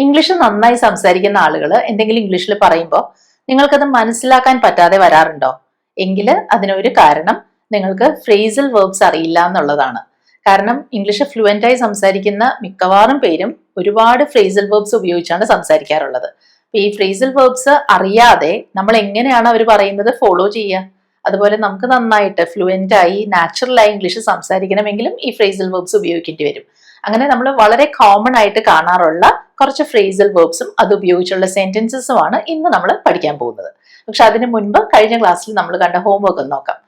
English നന്നായി സംസാരിക്കുന്ന ആളുകൾ എന്തെങ്കിലും ഇംഗ്ലീഷിൽ പറയുമ്പോൾ നിങ്ങൾക്കത് മനസ്സിലാക്കാൻ പറ്റാതെ വരാറുണ്ടോ? എങ്കിൽ അതിനൊരു കാരണം നിങ്ങൾക്ക് ഫ്രേസൽ വേർബ്സ് അറിയില്ല എന്നുള്ളതാണ്. കാരണം ഇംഗ്ലീഷ് ഫ്ലുവൻ്റ് ആയി സംസാരിക്കുന്ന മിക്കവാറും പേരും ഒരുപാട് ഫ്രേസൽ വേർബ്സ് ഉപയോഗിച്ചാണ് സംസാരിക്കാറുള്ളത്. അപ്പൊ ഈ ഫ്രേസൽ വേർബ്സ് അറിയാതെ നമ്മൾ എങ്ങനെയാണ് അവർ പറയുന്നത് ഫോളോ ചെയ്യുക? അതുപോലെ നമുക്ക് നന്നായിട്ട് ഫ്ലുവൻ്റ് ആയി നാച്ചുറലായി ഇംഗ്ലീഷ് സംസാരിക്കണമെങ്കിലും ഈ ഫ്രേസൽ വേർബ്സ് ഉപയോഗിക്കേണ്ടി വരും. അങ്ങനെ നമ്മൾ വളരെ കോമൺ ആയിട്ട് കാണാറുള്ള കുറച്ച് ഫ്രേസൽ വേർബ്സും അത് ഉപയോഗിച്ചുള്ള സെന്റൻസസുമാണ് ഇന്ന് നമ്മൾ പഠിക്കാൻ പോകുന്നത്. പക്ഷെ അതിന് മുൻപ് കഴിഞ്ഞ ക്ലാസ്സിൽ നമ്മൾ കണ്ട ഹോംവർക്ക് ഒന്ന് നോക്കാം.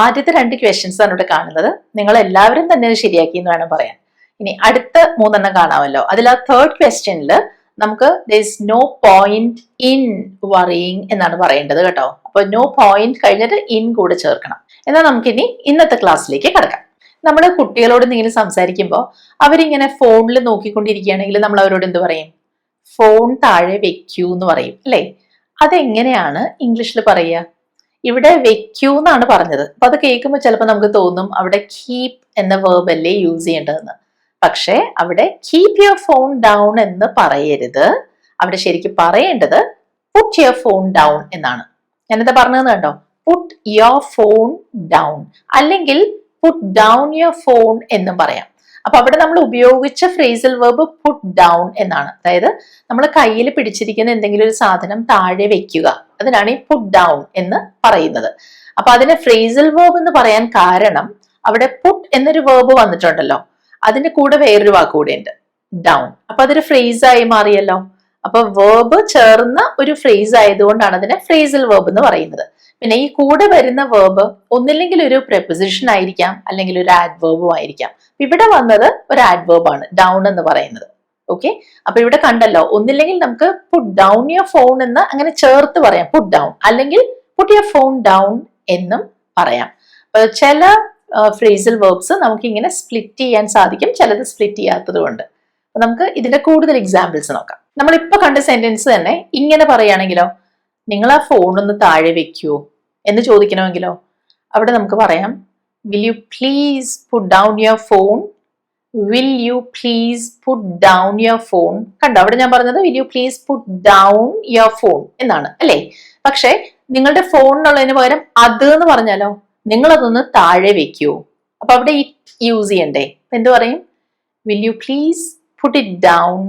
ആദ്യത്തെ 2 ക്വസ്റ്റ്യൻസ് ആണ് ഇവിടെ കാണുന്നത്. നിങ്ങൾ എല്ലാവരും തന്നെ അത് ശരിയാക്കി എന്ന് വേണം പറയാൻ. ഇനി അടുത്ത 3 കാണാമല്ലോ. അതിൽ ആ 3rd ക്വസ്റ്റ്യനിൽ നമുക്ക് there is no point in worrying എന്നാണ് പറയേണ്ടത് കേട്ടോ. അപ്പൊ നോ പോയിന്റ് കഴിഞ്ഞിട്ട് ഇൻ കൂടെ ചേർക്കണം. എന്നാൽ നമുക്കിനി ഇന്നത്തെ ക്ലാസ്സിലേക്ക് കടക്കാം. നമ്മൾ കുട്ടികളോട് ഇങ്ങനെ സംസാരിക്കുമ്പോൾ അവരിങ്ങനെ ഫോണിൽ നോക്കിക്കൊണ്ടിരിക്കുകയാണെങ്കിൽ നമ്മൾ അവരോട് എന്ത് പറയും? ഫോൺ താഴെ വെക്കൂ എന്ന് പറയും അല്ലേ? അതെങ്ങനെയാണ് ഇംഗ്ലീഷിൽ പറയുക? ഇവിടെ വെക്കൂ എന്നാണ് പറഞ്ഞത്. അപ്പൊ അത് കേൾക്കുമ്പോൾ ചിലപ്പോൾ നമുക്ക് തോന്നും അവിടെ കീപ് എന്ന വേർബ് അല്ലേ യൂസ് ചെയ്യേണ്ടതെന്ന്. പക്ഷെ അവിടെ കീപ് യുവർ ഫോൺ ഡൗൺ എന്ന് പറയരുത്. അവിടെ ശരിക്കും പറയേണ്ടത് പുട്ട് യുവർ ഫോൺ ഡൗൺ എന്നാണ്. ഞാനെന്താ പറഞ്ഞതെന്ന് കണ്ടോ? പുട്ട് യുവർ ഫോൺ ഡൗൺ അല്ലെങ്കിൽ പുട്ട് ഡൗൺ യുവർ ഫോൺ എന്നും പറയാം. അപ്പൊ അവിടെ നമ്മൾ ഉപയോഗിച്ച ഫ്രേസൽ വേർബ് പുട്ട് ഡൗൺ എന്നാണ്. അതായത് നമ്മൾ കയ്യിൽ പിടിച്ചിരിക്കുന്ന എന്തെങ്കിലും ഒരു സാധനം താഴെ വെക്കുക, അതിനാണ് ഈ പുട്ട് ഡൗൺ എന്ന് പറയുന്നത്. അപ്പൊ അതിന് ഫ്രേസൽ വേർബ് എന്ന് പറയാൻ കാരണം അവിടെ പുട്ട് എന്നൊരു വേർബ് വന്നിട്ടുണ്ടല്ലോ, അതിന്റെ കൂടെ വേറൊരു വാക്ക് കൂടെ ഉണ്ട്, ഡൗൺ. അപ്പൊ അതൊരു ഫ്രേസ് ആയി മാറിയല്ലോ. അപ്പൊ വേർബ് ചേർന്ന ഒരു ഫ്രേസ് ആയതുകൊണ്ടാണ് അതിനെ ഫ്രേസൽ വേർബ് എന്ന് പറയുന്നത്. പിന്നെ ഈ കൂടെ വരുന്ന വേർബ് ഒന്നില്ലെങ്കിൽ ഒരു പ്രെപ്പോസിഷൻ ആയിരിക്കാം, അല്ലെങ്കിൽ ഒരു ആഡ്വേർബും ആയിരിക്കാം. ഇവിടെ വന്നത് ഒരു ആഡ്വേർബ് ആണ്, ഡൗൺ എന്ന് പറയുന്നത്. ഓക്കെ, അപ്പൊ ഇവിടെ കണ്ടല്ലോ, ഒന്നില്ലെങ്കിൽ നമുക്ക് പുട്ട് ഡൗൺ യുവർ ഫോൺ എന്ന് അങ്ങനെ ചേർത്ത് പറയാം, പുട്ട് ഡൗൺ, അല്ലെങ്കിൽ പുട്ട് യുവർ ഫോൺ ഡൗൺ എന്നും പറയാം. ചില ഫ്രേസൽ വേർബ്സ് നമുക്ക് ഇങ്ങനെ സ്പ്ലിറ്റ് ചെയ്യാൻ സാധിക്കും, ചിലത് സ്പ്ലിറ്റ് ചെയ്യാത്തത് കൊണ്ട്. അപ്പൊ നമുക്ക് ഇതിന്റെ കൂടുതൽ എക്സാമ്പിൾസ് നോക്കാം. നമ്മളിപ്പോ കണ്ട സെന്റൻസ് തന്നെ ഇങ്ങനെ പറയുകയാണെങ്കിലോ, നിങ്ങൾ ആ ഫോൺ ഒന്ന് താഴെ വെക്കൂ എന്ന് ചോദിക്കണമെങ്കിലോ അവിടെ നമുക്ക് പറയാം will you please puttu down your phone, will you please puttu down your phone. കണ്ടോ, അവിടെ ഞാൻ പറഞ്ഞത് will you please puttu down your phone എന്നാണ് അല്ലേ? പക്ഷെ നിങ്ങളുടെ ഫോണിനുള്ളതിന് പകരം അത് എന്ന് പറഞ്ഞാലോ, നിങ്ങൾ അതൊന്ന് താഴെ വെക്കൂ. അപ്പൊ അവിടെ ഇറ്റ് യൂസ് ചെയ്യണ്ടേ? എന്ത് പറയും? Will you please put it down,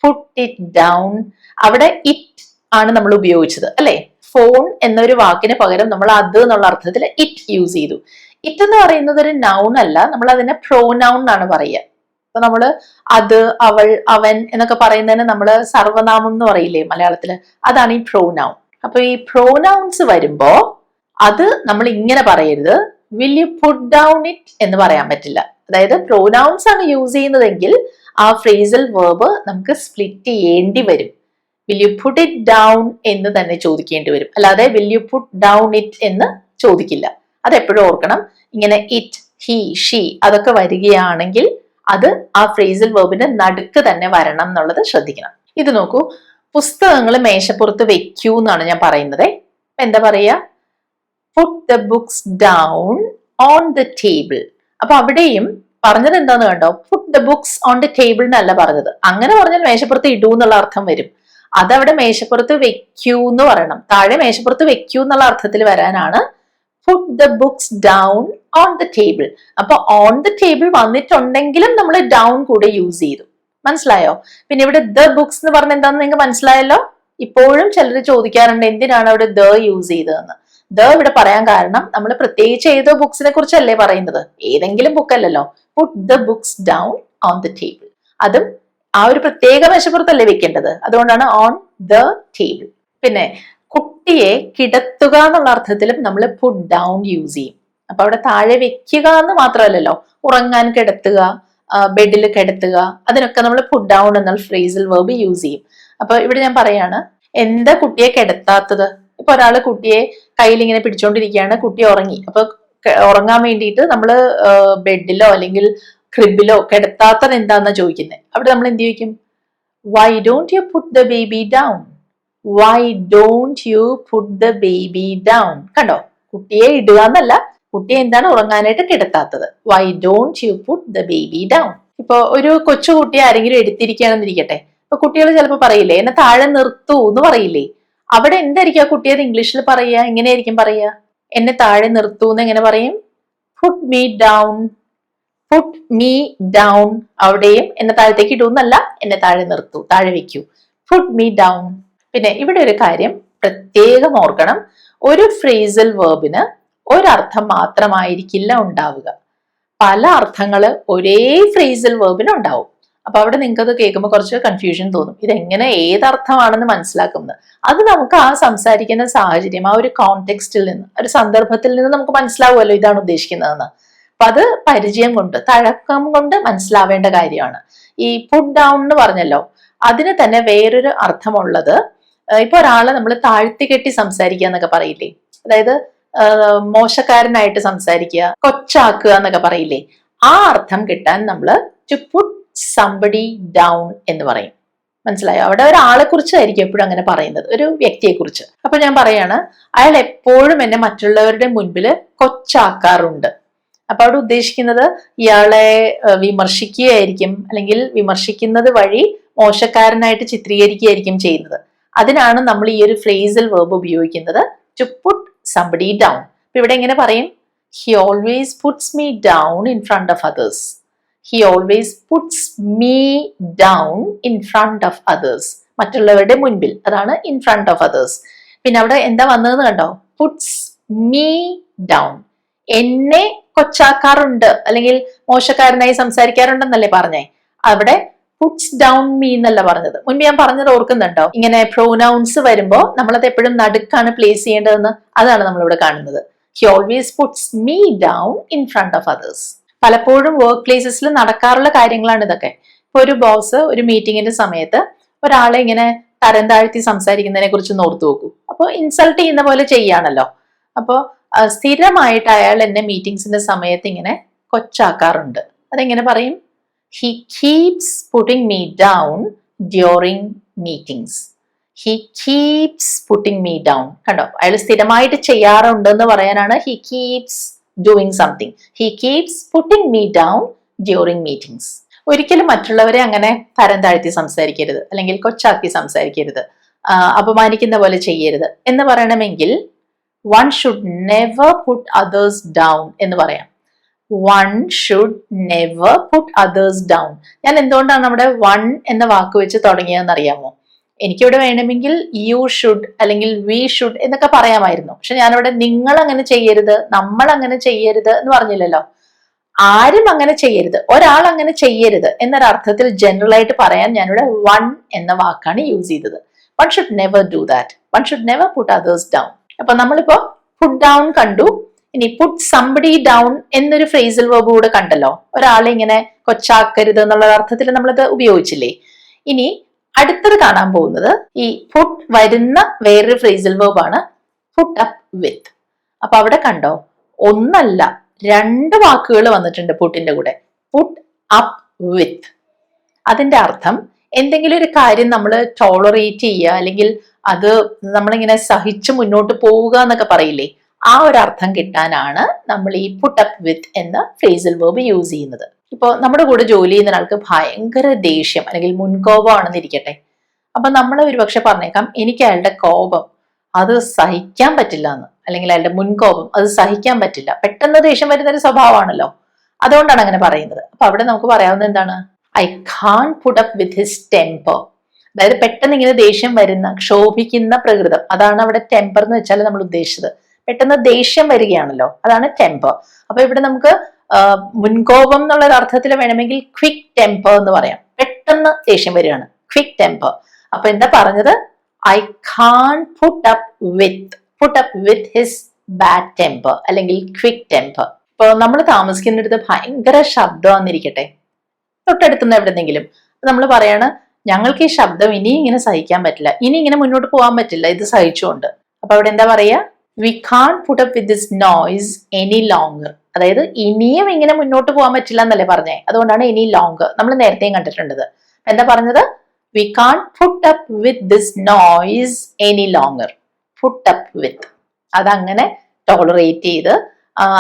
put it down. അവിടെ ഇറ്റ് ആണ് നമ്മൾ ഉപയോഗിച്ചത് അല്ലെ? ഫോൺ എന്നൊരു വാക്കിന് പകരം നമ്മൾ അത് എന്നുള്ള അർത്ഥത്തിൽ ഇറ്റ് യൂസ് ചെയ്തു. ഇറ്റ് എന്ന് പറയുന്നത് ഒരു നൗൺ അല്ല, നമ്മൾ അതിനെ പ്രോനൗൺ എന്നാണ് പറയുക. അപ്പൊ നമ്മള് അത്, അവൾ, അവൻ എന്നൊക്കെ പറയുന്നതിന് നമ്മള് സർവനാമം എന്ന് പറയില്ലേ മലയാളത്തില്, അതാണ് ഈ പ്രോനൗൺ. അപ്പൊ ഈ പ്രോനൗൺസ് വരുമ്പോ അത് നമ്മൾ ഇങ്ങനെ പറയരുത്, will you put down it എന്ന് പറയാൻ പറ്റില്ല. അതായത് പ്രോനൗൺസ് ആണ് യൂസ് ചെയ്യുന്നതെങ്കിൽ ആ ഫ്രേസൽ വേർബ് നമുക്ക് സ്പ്ലിറ്റ് ചെയ്യേണ്ടി വരും. Will you put it down എന്ന് തന്നെ ചോദിക്കേണ്ടി വരും, അല്ലാതെ will you put down it എന്ന് ചോദിക്കില്ല. അതെപ്പോഴും ഓർക്കണം. ഇങ്ങനെ ഇറ്റ്, ഹി, ഷീ അതൊക്കെ വരികയാണെങ്കിൽ അത് ആ ഫ്രേസൽ വേർബിന്റെ നടുക്ക് തന്നെ വരണം എന്നുള്ളത് ശ്രദ്ധിക്കണം. ഇത് നോക്കൂ, പുസ്തകങ്ങൾ മേശപ്പുറത്ത് വെക്കൂ എന്നാണ് ഞാൻ പറയുന്നത്. എന്താ പറയാ? Put the books down on the table. അപ്പൊ അവിടെയും പറഞ്ഞത് എന്താന്ന് കണ്ടോ? Put the books on the table എന്നല്ല പറഞ്ഞത്. അങ്ങനെ പറഞ്ഞാൽ മേശപ്പുറത്ത് ഇടൂ എന്നുള്ള അർത്ഥം വരും. അതവിടെ മേശപ്പുറത്ത് വെക്കൂ എന്ന് പറയണം. താഴെ മേശപ്പുറത്ത് വെക്കൂ എന്നുള്ള അർത്ഥത്തിൽ വരാനാണ് put the books down on the table. അപ്പൊ ഓൺ ദ ടേബിൾ വന്നിട്ടുണ്ടെങ്കിലും നമ്മൾ ഡൗൺ കൂടെ യൂസ് ചെയ്തു. മനസ്സിലായോ? പിന്നെ ഇവിടെ ദ ബുക്സ് എന്ന് പറഞ്ഞ എന്താന്ന് നിങ്ങൾക്ക് മനസ്സിലായല്ലോ. ഇപ്പോഴും ചിലർ ചോദിക്കാറുണ്ട് എന്തിനാണ് അവിടെ ദ യൂസ് ചെയ്തതെന്ന്. ദ ഇവിടെ പറയാൻ കാരണം നമ്മൾ പ്രത്യേകിച്ച് ഏതോ ബുക്സിനെ കുറിച്ചല്ലേ പറയുന്നത്, ഏതെങ്കിലും ബുക്ക് അല്ലല്ലോ. Put the books down on the table. അതും ആ ഒരു പ്രത്യേക മേശപ്പുറത്തല്ലേ വെക്കേണ്ടത്, അതുകൊണ്ടാണ് ഓൺ ദ ടേബിൾ. പിന്നെ കുട്ടിയെ കിടത്തുക എന്നുള്ള അർത്ഥത്തിലും നമ്മൾ പുട്ട് ഡൗൺ യൂസ് ചെയ്യും. അപ്പൊ അവിടെ താഴെ വെക്കുക എന്ന് മാത്രമല്ലല്ലോ, ഉറങ്ങാൻ കിടത്തുക, ബെഡിൽ കിടത്തുക, അതിനൊക്കെ നമ്മൾ പുട്ട് ഡൗൺ എന്നുള്ള ഫ്രേസൽ വേർബ് യൂസ് ചെയ്യും. അപ്പൊ ഇവിടെ ഞാൻ പറയാണ്, എന്താ കുട്ടിയെ കിടത്താത്തത്? ഇപ്പൊ ഒരാള് കുട്ടിയെ കയ്യിൽ ഇങ്ങനെ പിടിച്ചോണ്ടിരിക്കുകയാണ്, കുട്ടി ഉറങ്ങി. അപ്പൊ ഉറങ്ങാൻ വേണ്ടിയിട്ട് നമ്മള് ബെഡിലോ അല്ലെങ്കിൽ ക്രിബിലോ കിടത്താത്തത് എന്താന്നാ ചോദിക്കുന്നത്. അവിടെ നമ്മൾ എന്ത് ചോദിക്കും? Why don't you put the baby down, why don't you put the baby down. കണ്ടോ, കുട്ടിയെ ഇടുക എന്നല്ല, കുട്ടിയെ എന്താണ് ഉറങ്ങാനായിട്ട് കിടത്താത്തത്. Why don't you put the baby down. ഇപ്പൊ ഒരു കൊച്ചുകുട്ടിയെ ആരെങ്കിലും എടുത്തിരിക്കുകയാണെന്നിരിക്കട്ടെ, ഇപ്പൊ കുട്ടികൾ ചിലപ്പോൾ പറയില്ലേ, എന്നെ താഴെ നിർത്തൂ എന്ന് പറയില്ലേ, അവിടെ എന്തായിരിക്കും ആ കുട്ടിയത് ഇംഗ്ലീഷിൽ പറയുക, എങ്ങനെയായിരിക്കും പറയുക? എന്നെ താഴെ നിർത്തൂ എന്ന് എങ്ങനെ പറയും? Puttu me down. Puttu me down. അവിടെയും എന്നെ താഴത്തേക്ക് ഇടൂന്നല്ല, എന്നെ താഴെ നിർത്തൂ, താഴെ വെക്കൂ. Puttu me down. പിന്നെ ഇവിടെ ഒരു കാര്യം പ്രത്യേകം ഓർക്കണം, ഒരു ഫ്രേസൽ വേർബിന് ഒരർത്ഥം മാത്രമായിരിക്കില്ല ഉണ്ടാവുക. പല അർത്ഥങ്ങള് ഒരേ ഫ്രേസൽ വേർബിന് ഉണ്ടാവും. അപ്പൊ അവിടെ നിങ്ങൾക്ക് അത് കേൾക്കുമ്പോൾ കുറച്ച് കൺഫ്യൂഷൻ തോന്നും, ഇതെങ്ങനെ ഏതർത്ഥമാണെന്ന് മനസ്സിലാക്കുന്നത്. അത് നമുക്ക് ആ സംസാരിക്കുന്ന സാഹചര്യം, ആ ഒരു കോണ്ടെക്സ്റ്റിൽ നിന്ന്, ഒരു സന്ദർഭത്തിൽ നിന്ന് നമുക്ക് മനസ്സിലാവുമല്ലോ ഇതാണ് ഉദ്ദേശിക്കുന്നതെന്ന്. അപ്പൊ അത് പരിചയം കൊണ്ട്, തഴക്കം കൊണ്ട് മനസ്സിലാവേണ്ട കാര്യമാണ്. ഈ പുട്ട് ഡൗൺ എന്ന് പറഞ്ഞല്ലോ, അതിന് തന്നെ വേറൊരു അർത്ഥമുള്ളത്, ഇപ്പൊ ഒരാളെ നമ്മൾ താഴ്ത്തി കെട്ടി സംസാരിക്കുക എന്നൊക്കെ പറയില്ലേ, അതായത് മോശക്കാരനായിട്ട് സംസാരിക്കുക, കൊച്ചാക്കുക എന്നൊക്കെ പറയില്ലേ, ആ അർത്ഥം കിട്ടാൻ നമ്മൾ ടു പുട്ട് സംബഡി ഡൗൺ എന്ന് പറയും. മനസ്സിലായോ? അവിടെ ഒരാളെ കുറിച്ചായിരിക്കും എപ്പോഴും അങ്ങനെ പറയുന്നത്, ഒരു വ്യക്തിയെ കുറിച്ച്. അപ്പൊ ഞാൻ പറയാണ്, അയാൾ എപ്പോഴും എന്നെ മറ്റുള്ളവരുടെ മുൻപിൽ കൊച്ചാക്കാറുണ്ട്. അപ്പൊ അവിടെ ഉദ്ദേശിക്കുന്നത് ഇയാളെ വിമർശിക്കുകയായിരിക്കും, അല്ലെങ്കിൽ വിമർശിക്കുന്നത് വഴി മോശക്കാരനായിട്ട് ചിത്രീകരിക്കുകയായിരിക്കും ചെയ്യുന്നത്. അതിനാണ് നമ്മൾ ഈ ഒരു ഫ്രേസൽ വേർബ് ഉപയോഗിക്കുന്നത്, ടു പുട്ട് സംബഡി ഡൗൺ. അപ്പൊ ഇവിടെ എങ്ങനെ പറയും? He always puts me down in front of others. He always puts me down in front of others. മറ്റുള്ളവരുടെ മുൻപിൽ, അതാണ് ഇൻ ഫ്രണ്ട് ഓഫ് അതേഴ്സ്. പിന്നെ അവിടെ എന്താ വന്നതെന്ന് കണ്ടോ? Puts me down. എന്നെ കൊച്ചാക്കാറുണ്ട് അല്ലെങ്കിൽ മോശക്കാരനായി സംസാരിക്കാറുണ്ടെന്നല്ലേ പറഞ്ഞേ? അവിടെ പുട്ട്സ് ഡൗൺ മീ എന്നല്ല പറഞ്ഞത്. മുൻപ് ഞാൻ പറഞ്ഞത് ഓർക്കുന്നുണ്ടോ? ഇങ്ങനെ പ്രൊനൗൺസ് വരുമ്പോ നമ്മളത് എപ്പോഴും നടുക്കാണ് പ്ലേസ് ചെയ്യേണ്ടതെന്ന്. അതാണ് നമ്മളിവിടെ കാണുന്നത്. He always puts me down in front of others. പലപ്പോഴും വർക്ക് പ്ലേസസിൽ നടക്കാറുള്ള കാര്യങ്ങളാണ് ഇതൊക്കെ. ഇപ്പൊ ഒരു ബോസ് ഒരു മീറ്റിങ്ങിന്റെ സമയത്ത് ഒരാളെ ഇങ്ങനെ തരം താഴ്ത്തി സംസാരിക്കുന്നതിനെ കുറിച്ച് ഓർത്തു നോക്കൂ. അപ്പോൾ ഇൻസൾട്ട് ചെയ്യുന്ന പോലെ ചെയ്യാണല്ലോ. അപ്പോൾ സ്ഥിരമായിട്ട് അയാൾ എന്നെ മീറ്റിംഗ്സിന്റെ സമയത്ത് ഇങ്ങനെ കൊച്ചാക്കാറുണ്ട്. അതെങ്ങനെ പറയും? He keeps putting me down during meetings. He keeps putting me down. കണ്ടോ? അയാൾ സ്ഥിരമായിട്ട് ചെയ്യാറുണ്ടെന്ന് പറയാനാണ് he keeps doing something. He keeps putting me down during meetings. ഒരിക്കലും മറ്റുള്ളവരെ അങ്ങനെ തരം താഴ്ത്തി സംസാരിക്കരുത്, അല്ലെങ്കിൽ കൊച്ചാക്കി സംസാരിക്കരുത്, അപമാനിക്കുന്ന പോലെ ചെയ്യരുത് എന്ന് പറയണമെങ്കിൽ one should never put others down എന്ന് പറയാം. one should never put others down. ഞാൻ എന്തുകൊണ്ടാണ് നമ്മുടെ one എന്ന വാക്ക് വെച്ച് തുടങ്ങിയതെന്ന് അറിയാമോ? എനിക്കിവിടെ വേണമെങ്കിൽ you should അല്ലെങ്കിൽ we should എന്നൊക്കെ പറയാമായിരുന്നു. പക്ഷെ ഞാനിവിടെ നിങ്ങൾ അങ്ങനെ ചെയ്യരുത്, നമ്മൾ അങ്ങനെ ചെയ്യരുത് എന്ന് പറഞ്ഞില്ലല്ലോ. ആരും അങ്ങനെ ചെയ്യരുത്, ഒരാൾ അങ്ങനെ ചെയ്യരുത് എന്നൊരർത്ഥത്തിൽ ജനറൽ ആയിട്ട് പറയാൻ ഞാനിവിടെ one എന്ന വാക്കാണ് യൂസ് ചെയ്തത്. one should never do that. one should never put others down. അപ്പൊ നമ്മളിപ്പോ put down കണ്ടു. ഇനി പുട്ട് സംബഡി ഡൗൺ എന്നൊരു ഫ്രേസൽ വേർബ് കൂടെ കണ്ടല്ലോ. ഒരാളെ ഇങ്ങനെ കൊച്ചാക്കരുത് എന്നുള്ള അർത്ഥത്തിൽ നമ്മളത് ഉപയോഗിച്ചില്ലേ. ഇനി അടുത്തത് കാണാൻ പോകുന്നത് ഈ പുട്ട് വരുന്ന വേറൊരു ഫ്രേസൽ വേർബാണ് പുട്ട് അപ്പ് വിത്ത്. അപ്പൊ അവിടെ കണ്ടോ, ഒന്നല്ല രണ്ട് വാക്കുകൾ വന്നിട്ടുണ്ട് പുട്ടിന്റെ കൂടെ. പുട്ട് അപ്പ് വിത്ത്. അതിന്റെ അർത്ഥം എന്തെങ്കിലും ഒരു കാര്യം നമ്മൾ ടോളറേറ്റ് ചെയ്യുക, അല്ലെങ്കിൽ അത് നമ്മളിങ്ങനെ സഹിച്ച് മുന്നോട്ട് പോവുക എന്നൊക്കെ പറയില്ലേ, ആ ഒരു അർത്ഥം കിട്ടാനാണ് നമ്മൾ ഈ പുട്ട് അപ്പ് വിത്ത് എന്ന ഫ്രേസൽ വേർബ് യൂസ് ചെയ്യുന്നത്. ഇപ്പോൾ നമ്മുടെ കൂടെ ജോലി ചെയ്യുന്ന ഒരാൾക്ക് ഭയങ്കര ദേഷ്യം അല്ലെങ്കിൽ മുൻകോപമാണെന്ന് ഇരിക്കട്ടെ. അപ്പൊ നമ്മൾ ഒരുപക്ഷെ പറഞ്ഞേക്കാം, എനിക്ക് അയാളുടെ കോപം അത് സഹിക്കാൻ പറ്റില്ല എന്ന്, അല്ലെങ്കിൽ അയാളുടെ മുൻകോപം അത് സഹിക്കാൻ പറ്റില്ല. പെട്ടെന്ന് ദേഷ്യം വരുന്ന ഒരു സ്വഭാവമാണല്ലോ, അതുകൊണ്ടാണ് അങ്ങനെ പറയുന്നത്. അപ്പൊ അവിടെ നമുക്ക് പറയാവുന്നത് എന്താണ്? I can't put up with his temper. അതായത് പെട്ടെന്ന് ഇങ്ങനെ ദേഷ്യം വരുന്ന, ക്ഷോഭിക്കുന്ന പ്രകൃതം, അതാണ് അവിടെ ടെമ്പർ എന്ന് വെച്ചാൽ നമ്മൾ ഉദ്ദേശിച്ചത്. പെട്ടെന്ന് ദേഷ്യം വരികയാണല്ലോ, അതാണ് ടെമ്പർ. അപ്പൊ ഇവിടെ നമുക്ക് മുൻകോപം എന്നുള്ള അർത്ഥത്തിൽ വേണമെങ്കിൽ ക്വിക്ക് ടെമ്പർ എന്ന് പറയാം. പെട്ടെന്ന് ദേഷ്യം വരികയാണ്, ക്വിക്ക് ടെമ്പർ. അപ്പൊ എന്താ പറഞ്ഞത്? I can't put up with his bad temper അല്ലെങ്കിൽ ക്വിക്ക് ടെമ്പർ. ഇപ്പൊ നമ്മൾ താമസിക്കുന്നിടത്ത് ഭയങ്കര ശബ്ദമാന്നിരിക്കട്ടെ, തൊട്ടടുത്തുനിന്ന് എവിടെന്നെങ്കിലും നമ്മൾ പറയാണ്, ഞങ്ങൾക്ക് ഈ ശബ്ദം ഇനി ഇങ്ങനെ സഹിക്കാൻ പറ്റില്ല, ഇനി ഇങ്ങനെ മുന്നോട്ട് പോകാൻ പറ്റില്ല ഇത് സഹിച്ചുകൊണ്ട്. അപ്പൊ അവിടെ എന്താ പറയാ? We can't put up with this noise any longer. അതായത് ഇനിയും ഇങ്ങനെ മുന്നോട്ട് പോകാൻ പറ്റില്ല എന്നല്ലേ പറഞ്ഞേ, അതുകൊണ്ടാണ് എനി ലോങ്ങർ. നമ്മൾ നേരത്തെയും കണ്ടിട്ടുണ്ടത്. എന്താ പറഞ്ഞത്? We can't put up with this noise any longer. Put up with, അതങ്ങനെ ടോളറേറ്റ് ചെയ്ത്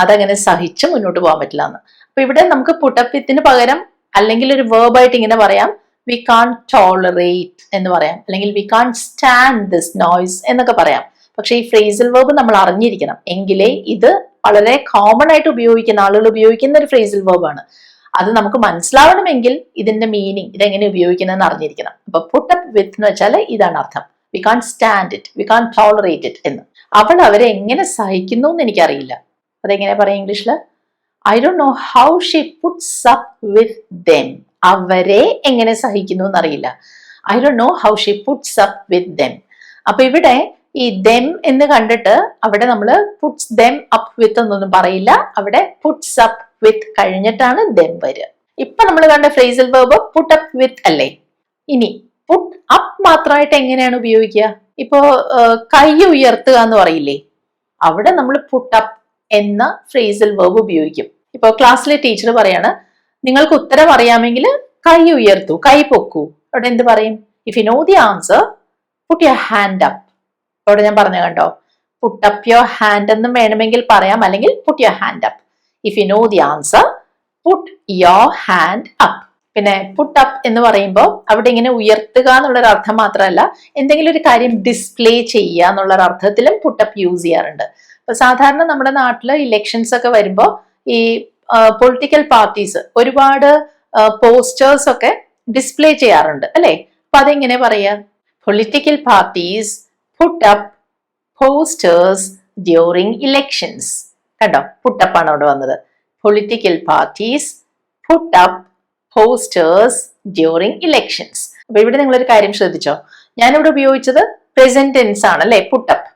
അതങ്ങനെ സഹിച്ച് മുന്നോട്ട് പോകാൻ പറ്റില്ല എന്ന്. അപ്പൊ ഇവിടെ നമുക്ക് പുട്ട് അപ്പ് വിത്തിന് പകരം അല്ലെങ്കിൽ ഒരു വേർബായിട്ട് ഇങ്ങനെ പറയാം, വി കാൺ ടോളറേറ്റ് എന്ന് പറയാം, അല്ലെങ്കിൽ we can't stand this noise എന്നൊക്കെ പറയാം. പക്ഷെ ഈ ഫ്രേസൽ വെർബ് നമ്മൾ അറിഞ്ഞിരിക്കണം, എങ്കിലേ ഇത് വളരെ കോമൺ ആയിട്ട് ഉപയോഗിക്കുന്ന ആളുകൾ ഉപയോഗിക്കുന്ന ഒരു ഫ്രേസൽ വെർബ് ആണ്. അത് നമുക്ക് മനസ്സിലാവണമെങ്കിൽ ഇതിന്റെ മീനിങ് ഇതെങ്ങനെ ഉപയോഗിക്കുന്നതെന്ന് അറിഞ്ഞിരിക്കണം. അപ്പൊ പുട്ട് അപ്പ് വിത്ത് എന്ന് വെച്ചാൽ ഇതാണ് അർത്ഥം. We can't stand it, we can't tolerate it എന്ന്. അവൾ അവരെ എങ്ങനെ സഹിക്കുന്നു എന്ന് എനിക്കറിയില്ല. അതെങ്ങനെ പറയാം ഇംഗ്ലീഷില്? I don't know how she puts up with them. അവരെ എങ്ങനെ സഹിക്കുന്നു എന്നറിയില്ല. I don't know how she puts up with them. അപ്പൊ ഇവിടെ ഈ ദെം എന്ന് കണ്ടിട്ട് അവിടെ നമ്മൾ പുട്ട്സ് ദെം അപ്പ് വിത്ത് എന്നൊന്നും പറയില്ല. അവിടെ പുട്ട്സ് അപ്പ് വിത്ത് കഴിഞ്ഞിട്ടാണ് ദെം വരിക. ഇപ്പൊ നമ്മൾ കണ്ട ഫ്രേസൽ വെർബ് പുട്ട് അപ്പ് വിത്ത് അല്ലേ? ഇനി പുട്ട് അപ്പ് മാത്രമായിട്ട് എങ്ങനെയാണ് ഉപയോഗിക്കുക? ഇപ്പോ കൈ ഉയർത്തുക എന്ന് പറയില്ലേ, അവിടെ നമ്മൾ പുട്ട് അപ്പ് എന്ന ഫ്രേസൽ വെർബ് ഉപയോഗിക്കും. ഇപ്പൊ ക്ലാസ്സിലെ ടീച്ചർ പറയാണ്, നിങ്ങൾക്ക് ഉത്തരം അറിയാമെങ്കിൽ കൈ ഉയർത്തൂ, കൈ പൊക്കൂ. അവിടെ എന്ത് പറയും? If you know the answer put your hand up. അവിടെ ഞാൻ പറഞ്ഞു കണ്ടോ, പുട്ട് അപ്പ് യുവർ ഹാൻഡ് എന്നും വേണമെങ്കിൽ പറയാം, അല്ലെങ്കിൽ put your hand up. If you know the answer put your hand up. പിന്നെ പുട്ട് അപ്പ് എന്ന് പറയുമ്പോൾ അവിടെ ഇങ്ങനെ ഉയർത്തുക എന്നുള്ളൊരു അർത്ഥം മാത്രമല്ല, എന്തെങ്കിലും ഒരു കാര്യം ഡിസ്പ്ലേ ചെയ്യുക എന്നുള്ളൊരു അർത്ഥത്തിലും പുട്ട് അപ്പ് യൂസ് ചെയ്യാറുണ്ട്. അപ്പൊ സാധാരണ നമ്മുടെ നാട്ടില് ഇലക്ഷൻസ് ഒക്കെ വരുമ്പോൾ ഈ പൊളിറ്റിക്കൽ പാർട്ടീസ് ഒരുപാട് പോസ്റ്റേഴ്സ് ഒക്കെ ഡിസ്പ്ലേ ചെയ്യാറുണ്ട് അല്ലെ? അപ്പൊ അതെങ്ങനെ പറയാ? Political parties put up posters during elections. കണ്ടോ, പുട്ടപ്പ് ആണ് അവിടെ വന്നത്. Political parties put up posters during elections. അപ്പൊ ഇവിടെ നിങ്ങളൊരു കാര്യം ശ്രദ്ധിച്ചോ, ഞാനിവിടെ ഉപയോഗിച്ചത് പ്രസന്റ് ടെൻസ് ആണ് അല്ലെ? പുട്ടപ്പ്,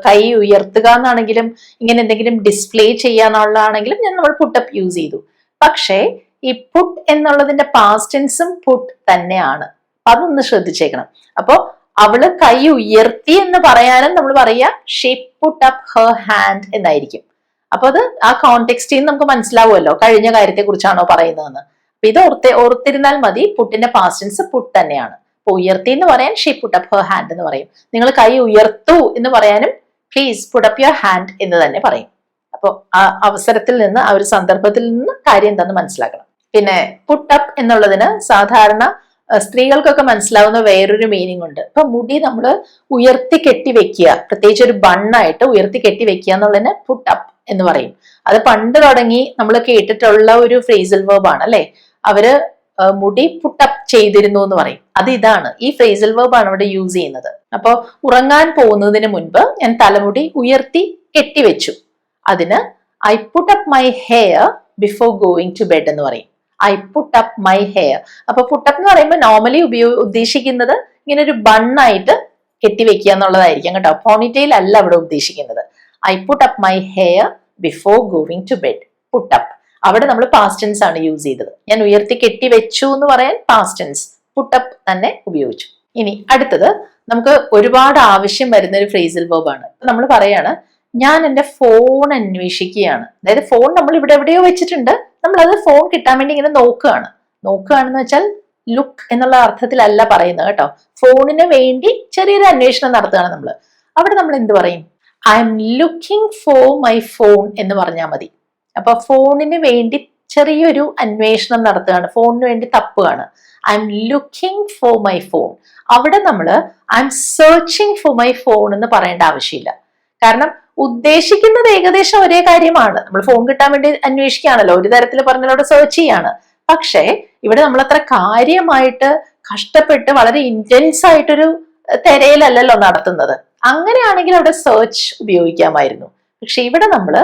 കൈ ഉയർത്തുക എന്നാണെങ്കിലും ഇങ്ങനെ എന്തെങ്കിലും ഡിസ്പ്ലേ ചെയ്യാന്നുള്ളതാണെങ്കിലും നമ്മൾ പുട്ടപ്പ് യൂസ് ചെയ്തു. പക്ഷേ ഈ പുട്ട് എന്നുള്ളതിന്റെ പാസ്റ്റ് ടെൻസും പുട്ട് തന്നെയാണ്. അതൊന്ന് ശ്രദ്ധിച്ചേക്കണം. അപ്പോ അവള് കൈ ഉയർത്തി എന്ന് പറയാനും നമ്മൾ പറയാ she put up her hand എന്നായിരിക്കും. അപ്പൊ അത് ആ കോണ്ടെക്സ്റ്റിൽ നിന്ന് നമുക്ക് മനസ്സിലാവുമല്ലോ കഴിഞ്ഞ കാര്യത്തെ കുറിച്ചാണോ പറയുന്നതെന്ന്. അപ്പൊ ഇത് ഓർത്തിരുന്നാൽ മതി, പുട്ടിന്റെ പാസ്റ്റ് ടെൻസ് പുട്ട് തന്നെയാണ്. അപ്പൊ ഉയർത്തി എന്ന് പറയാൻ she put up her hand എന്ന് പറയും. നിങ്ങൾ കൈ ഉയർത്തു എന്ന് പറയാനും please put up your hand എന്ന് തന്നെ പറയും. അപ്പൊ ആ അവസരത്തിൽ നിന്ന്, ആ ഒരു സന്ദർഭത്തിൽ നിന്ന് കാര്യം എന്താന്ന് മനസ്സിലാക്കണം. പിന്നെ പുട്ട് അപ്പ് എന്നുള്ളതിന് സാധാരണ സ്ത്രീകൾക്കൊക്കെ മനസ്സിലാവുന്ന വേറൊരു മീനിങ് ഉണ്ട്. ഇപ്പൊ മുടി നമ്മൾ ഉയർത്തി കെട്ടി വെക്കുക, പ്രത്യേകിച്ച് ഒരു ബണ്ണായിട്ട് ഉയർത്തി കെട്ടി വെക്കുക എന്നുള്ളതിന് പുട്ട് അപ്പ് എന്ന് പറയും. അത് പണ്ട് തുടങ്ങി നമ്മൾ കേട്ടിട്ടുള്ള ഒരു ഫ്രേസൽ വെർബ് ആണ് അല്ലെ? അവര് മുടി പുട്ടപ്പ് ചെയ്തിരുന്നു എന്ന് പറയും. അത് ഇതാണ്, ഈ ഫ്രേസൽ വെർബ് ആണ് ഇവിടെ യൂസ് ചെയ്യുന്നത്. അപ്പൊ ഉറങ്ങാൻ പോകുന്നതിന് മുൻപ് ഞാൻ തലമുടി ഉയർത്തി കെട്ടിവെച്ചു. അതിന് I put up my hair before going to bed എന്ന് പറയും. I put up my hair. അപ്പൊ പുട്ടപ്പ് എന്ന് പറയുമ്പോൾ നോർമലി ഉദ്ദേശിക്കുന്നത് ഇങ്ങനെ ഒരു ബണ്ണായിട്ട് കെട്ടിവെക്കുക എന്നുള്ളതായിരിക്കും കേട്ടോ. പോണിറ്റെയിൽ അല്ല ഇവിടെ ഉദ്ദേശിക്കുന്നത്. I put up my hair before going to bed. Put up അവിടെ നമ്മൾ പാസ്റ്റ് ടെൻസ് ആണ് യൂസ് ചെയ്തത്. ഞാൻ ഉയർത്തി കെട്ടി വെച്ചു എന്ന് പറയാൻ പാസ്റ്റ് ടെൻസ് പുട്ടപ്പ് തന്നെ ഉപയോഗിച്ചു. ഇനി അടുത്തത് നമുക്ക് ഒരുപാട് ആവശ്യം വരുന്ന ഒരു ഫ്രേസൽ വെർബ് ആണ്. നമ്മൾ പറയാണ് ഞാൻ എൻ്റെ ഫോൺ അന്വേഷിക്കുകയാണ്. അതായത് ഫോൺ നമ്മൾ ഇവിടെ എവിടെയോ വെച്ചിട്ടുണ്ട്, നമ്മൾ അത് ഫോൺ കിട്ടാൻ വേണ്ടി ഇങ്ങനെ നോക്കുകയാണെന്ന് വെച്ചാൽ ലുക്ക് എന്നുള്ള അർത്ഥത്തിലല്ല പറയുന്നത് കേട്ടോ. ഫോണിന് വേണ്ടി ചെറിയൊരു അന്വേഷണം നടത്തുകയാണ് നമ്മൾ. അവിടെ നമ്മൾ എന്ത് പറയും? I M looking for my phone എന്ന് പറഞ്ഞാൽ മതി. അപ്പൊ ഫോണിന് വേണ്ടി ചെറിയൊരു അന്വേഷണം നടത്തുകയാണ്, ഫോണിന് വേണ്ടി തപ്പുകയാണ്. I'm looking for my phone. അവിടെ നമ്മൾ I'm searching for my phone എന്ന് പറയേണ്ട ആവശ്യമില്ല. കാരണം ഉദ്ദേശിക്കുന്നത് ഏകദേശം ഒരേ കാര്യമാണ്. നമ്മൾ ഫോൺ കിട്ടാൻ വേണ്ടി അന്വേഷിക്കുകയാണല്ലോ, ഒരു തരത്തിൽ പറഞ്ഞാൽ സെർച്ച് ചെയ്യാണ്. പക്ഷേ ഇവിടെ നമ്മൾ അത്ര കാര്യമായിട്ട് കഷ്ടപ്പെട്ട് വളരെ ഇന്റൻസ് ആയിട്ടൊരു തിരയലല്ലോ നടത്തുന്നത്. അങ്ങനെയാണെങ്കിൽ അവിടെ സെർച്ച് ഉപയോഗിക്കാമായിരുന്നു. പക്ഷെ ഇവിടെ നമ്മൾ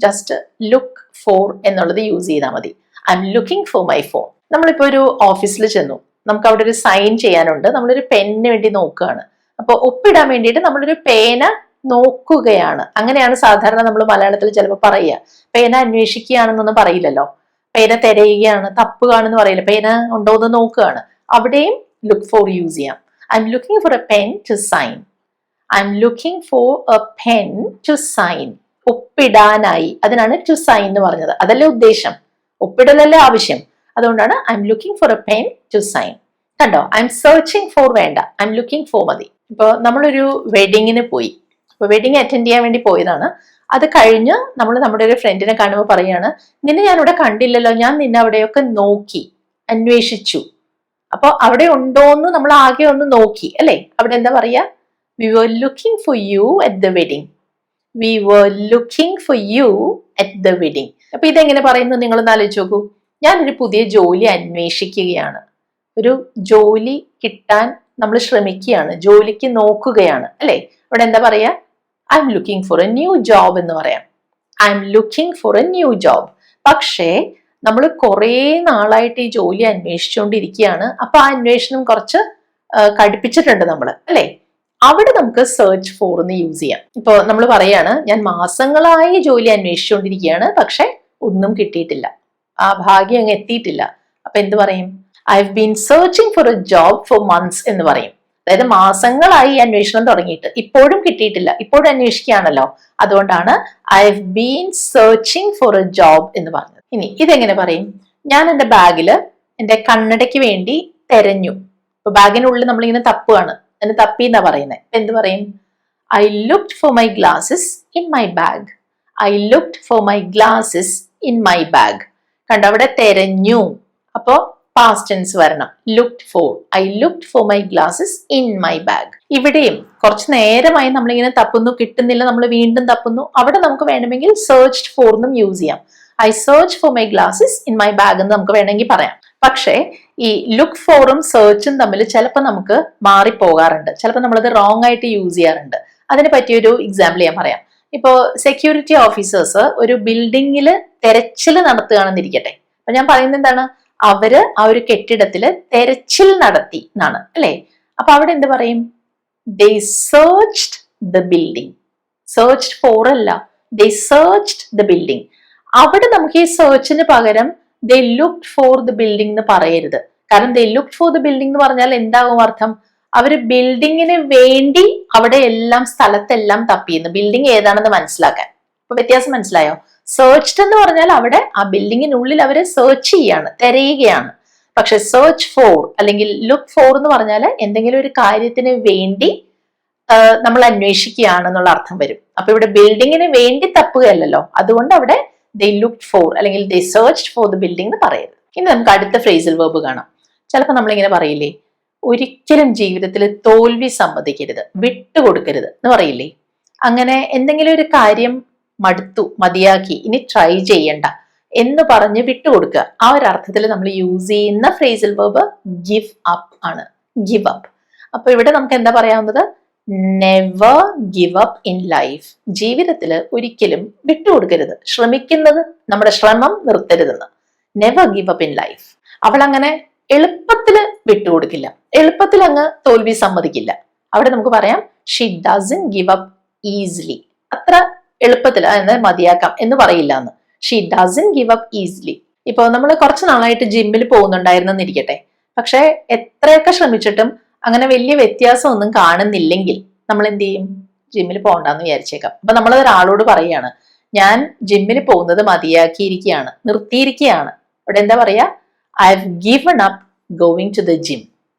ജസ്റ്റ് ലുക്ക് ഫോർ എന്നുള്ളത് യൂസ് ചെയ്താൽ മതി. I M looking for my phone. നമ്മളിപ്പോ ഒരു ഓഫീസിൽ ചെന്നു, നമുക്ക് അവിടെ ഒരു സൈൻ ചെയ്യാനുണ്ട്, നമ്മളൊരു പെന്നിന് വേണ്ടി നോക്കുകയാണ്. അപ്പൊ ഒപ്പിടാൻ വേണ്ടിയിട്ട് നമ്മളൊരു പേന നോക്കുകയാണ്. അങ്ങനെയാണ് സാധാരണ നമ്മൾ മലയാളത്തിൽ ചിലപ്പോൾ പറയുക. പേന അന്വേഷിക്കുകയാണെന്നൊന്നും പറയില്ലല്ലോ. പേന തിരയുകയാണ്, തപ്പുകയാണെന്ന് പറയില്ല. പേന ഉണ്ടോ എന്ന് നോക്കുകയാണ്. അവിടെയും ലുക്ക് ഫോർ യൂസ് ചെയ്യാം. I'm looking for a pen to sign. I'm looking for a pen to sign. ഒപ്പിടാനായി, അതിനാണ് ടു സൈൻ എന്ന് പറഞ്ഞത്. അതല്ലേ ഉദ്ദേശം, ഒപ്പിടലല്ലേ ആവശ്യം. അതുകൊണ്ടാണ് I'm looking for a pen to sign. കണ്ടോ, ഐ എം സെർച്ചിങ് ഫോർ വേണ്ട, ഐ എം ലുക്കിംഗ് ഫോർ മതി. ഇപ്പൊ നമ്മളൊരു വെഡിങ്ങിന് പോയി, അപ്പൊ വെഡിങ് അറ്റൻഡ് ചെയ്യാൻ വേണ്ടി പോയതാണ്. അത് കഴിഞ്ഞ് നമ്മൾ നമ്മുടെ ഒരു ഫ്രണ്ടിനെ കാണുമ്പോൾ പറയാണ്, നിന്നെ ഞാൻ ഇവിടെ കണ്ടില്ലല്ലോ, ഞാൻ നിന്നെ അവിടെയൊക്കെ നോക്കി അന്വേഷിച്ചു. അപ്പൊ അപ്പൊ അവിടെ ഉണ്ടോന്ന് നമ്മൾ ആകെ ഒന്ന് നോക്കി അല്ലെ. അവിടെ എന്താ പറയാ? We were looking for you at the wedding. We were looking for you at the wedding. അപ്പൊ ഇതെങ്ങനെ പറയുന്നു നിങ്ങളൊന്ന് ആലോചിച്ച് നോക്കൂ. ഞാനൊരു പുതിയ ജോലി അന്വേഷിക്കുകയാണ്. ഒരു ജോലി കിട്ടാൻ നമ്മൾ ശ്രമിക്കുകയാണ്, ജോലിക്ക് നോക്കുകയാണ് അല്ലെ. അവിടെ എന്താ പറയാ? I M looking for A new job എന്ന് പറയാം. I M looking for A new job. പക്ഷേ നമ്മൾ കുറേ നാളായിട്ട് ഈ ജോലി അന്വേഷിച്ചുകൊണ്ടിരിക്കുകയാണ്. അപ്പൊ ആ അന്വേഷണം കുറച്ച് കടുപ്പിച്ചിട്ടുണ്ട് നമ്മൾ അല്ലെ. അവിടെ നമുക്ക് സെർച്ച് ഫോർ എന്ന് യൂസ് ചെയ്യാം. ഇപ്പൊ നമ്മൾ പറയാണ്, ഞാൻ മാസങ്ങളായി ജോലി അന്വേഷിച്ചുകൊണ്ടിരിക്കുകയാണ്, പക്ഷെ ഒന്നും കിട്ടിയിട്ടില്ല, ആ ഭാഗ്യം അങ്ങ് എത്തിയിട്ടില്ല. അപ്പൊ എന്ത് പറയും? I have been searching for A job four months എന്ന് പറയും. അതായത് മാസങ്ങളായി അന്വേഷണം തുടങ്ങിയിട്ട് ഇപ്പോഴും കിട്ടിയിട്ടില്ല, ഇപ്പോഴും അന്വേഷിക്കുകയാണല്ലോ. അതുകൊണ്ടാണ് I have been searching for A job എന്ന് പറഞ്ഞത്. ഇനി ഇതെങ്ങനെ പറയും? ഞാൻ എൻ്റെ ബാഗില് എൻ്റെ കണ്ണടയ്ക്ക് വേണ്ടി തെരഞ്ഞു. ഇപ്പൊ ബാഗിനുള്ളിൽ നമ്മളിങ്ങനെ തപ്പുകയാണ്, അതിന് തപ്പി എന്നാ പറയുന്നത്. എന്ത് പറയും? I looked for my glasses in my bag. I looked for my glasses in my bag. കണ്ടോ, അവിടെ തെരഞ്ഞു. അപ്പോ പാസ്റ്റ് ടെൻസ് വരണം. Looked for. I looked for my glasses in my bag. ഇവിടെയും കുറച്ച് നേരമായി നമ്മളിങ്ങനെ തപ്പുന്നു, കിട്ടുന്നില്ല, നമ്മൾ വീണ്ടും തപ്പുന്നു. അവിടെ നമുക്ക് വേണമെങ്കിൽ സെർച്ച്ഡ് ഫോർ എന്നും യൂസ് ചെയ്യാം. I search for my glasses in my bag എന്ന് നമുക്ക് വേണമെങ്കിൽ പറയാം. പക്ഷേ ഈ ലുക്ക് ഫോറും സെർച്ചും തമ്മിൽ ചിലപ്പോൾ നമുക്ക് മാറിപ്പോകാറുണ്ട്, ചിലപ്പോൾ നമ്മളത് റോങ് ആയിട്ട് യൂസ് ചെയ്യാറുണ്ട്. അതിനെ പറ്റിയൊരു എക്സാമ്പിൾ ഞാൻ പറയാം. ഇപ്പോ സെക്യൂരിറ്റി ഓഫീസേഴ്സ് ഒരു ബിൽഡിങ്ങിൽ തെരച്ചിൽ നടത്തുകയാണെന്നിരിക്കട്ടെ. അപ്പൊ ഞാൻ പറയുന്നത് എന്താണ്? അവര് ആ ഒരു കെട്ടിടത്തില് തെരച്ചിൽ നടത്തി എന്നാണ് അല്ലെ. അപ്പൊ അവിടെ എന്ത് പറയും? They searched the building. Searched for അല്ല, ദേ സെർച്ച്ഡ് ദ ബിൽഡിംഗ്. അവിടെ നമുക്ക് ഈ സെർച്ചിന് പകരം ദേ ലുക്ഡ് ഫോർ ദ ബിൽഡിംഗ് എന്ന് പറയരുത്. കാരണം ദേ ലുക്ഡ് ഫോർ ദ ബിൽഡിംഗ് എന്ന് പറഞ്ഞാൽ എന്താകും അർത്ഥം? അവര് ബിൽഡിങ്ങിന് വേണ്ടി അവിടെ എല്ലാം സ്ഥലത്തെല്ലാം തപ്പിയെന്ന്, ബിൽഡിംഗ് ഏതാണെന്ന് മനസ്സിലാക്കാൻ. അപ്പൊ വ്യത്യാസം മനസ്സിലായോ? സെർച്ച്ഡ് എന്ന് പറഞ്ഞാൽ അവിടെ ആ ബിൽഡിങ്ങിനുള്ളിൽ അവര് സെർച്ച് ചെയ്യാണ്, തിരയുകയാണ്. പക്ഷെ സെർച്ച് ഫോർ അല്ലെങ്കിൽ ലുക്ക് ഫോർ എന്ന് പറഞ്ഞാൽ എന്തെങ്കിലും ഒരു കാര്യത്തിന് വേണ്ടി നമ്മൾ അന്വേഷിക്കുകയാണെന്നുള്ള അർത്ഥം വരും. അപ്പൊ ഇവിടെ ബിൽഡിങ്ങിന് വേണ്ടി തപ്പുകയല്ലോ, അതുകൊണ്ട് അവിടെ ദേ ലുക്ഡ് ഫോർ അല്ലെങ്കിൽ ദേ സെർച്ച്ഡ് ഫോർ ദ ബിൽഡിംഗ് എന്ന് പറയരുത്. ഇനി നമുക്ക് അടുത്ത ഫ്രേസൽ വെർബ് കാണാം. ചിലപ്പോൾ നമ്മളിങ്ങനെ പറയില്ലേ, ഒരിക്കലും ജീവിതത്തിൽ തോൽവി സമ്മതിക്കരുത്, വിട്ടുകൊടുക്കരുത് എന്ന് പറയില്ലേ. അങ്ങനെ എന്തെങ്കിലും ഒരു കാര്യം മടുത്തു, മതിയാക്കി, ഇനി ട്രൈ ചെയ്യണ്ട എന്ന് പറഞ്ഞ് വിട്ടുകൊടുക്കുക. ആ ഒരു അർത്ഥത്തിൽ നമ്മൾ യൂസ് ചെയ്യുന്ന ഫ്രേസൽ വെർബ് ഗിവ് അപ്പ് ആണ്. Give up. അപ്പൊ ഇവിടെ നമുക്ക് എന്താ പറയാവുന്നത്? Never give up in life. ജീവിതത്തിൽ ഒരിക്കലും വിട്ടുകൊടുക്കരുത്, ശ്രമിക്കുന്നത്, നമ്മുടെ ശ്രമം നിർത്തരുതെന്ന്. Never give up in life. അവൾ അങ്ങനെ എളുപ്പത്തിൽ വിട്ടുകൊടുക്കില്ല, എളുപ്പത്തിൽ അങ്ങ് തോൽവി സമ്മതിക്കില്ല. അവിടെ നമുക്ക് പറയാം she doesn't give up easily. അത്ര എളുപ്പത്തിൽ അതായത് മതിയാക്കാം എന്ന് പറയില്ല എന്ന്. She doesn't give up easily. ഇപ്പൊ നമ്മൾ കുറച്ച് നാളായിട്ട് ജിമ്മിൽ പോകുന്നുണ്ടായിരുന്നെന്നിരിക്കട്ടെ, പക്ഷെ എത്രയൊക്കെ ശ്രമിച്ചിട്ടും അങ്ങനെ വലിയ വ്യത്യാസം ഒന്നും കാണുന്നില്ലെങ്കിൽ നമ്മൾ എന്ത് ചെയ്യും? ജിമ്മിൽ പോകണ്ടെന്ന് വിചാരിച്ചേക്കാം. അപ്പൊ നമ്മൾ ഒരാളോട് പറയാണ്, ഞാൻ ജിമ്മിൽ പോകുന്നത് മതിയാക്കിയിരിക്കുകയാണ്, നിർത്തിയിരിക്കുകയാണ്. അവിടെ എന്താ പറയാ? I have given up going to the gym.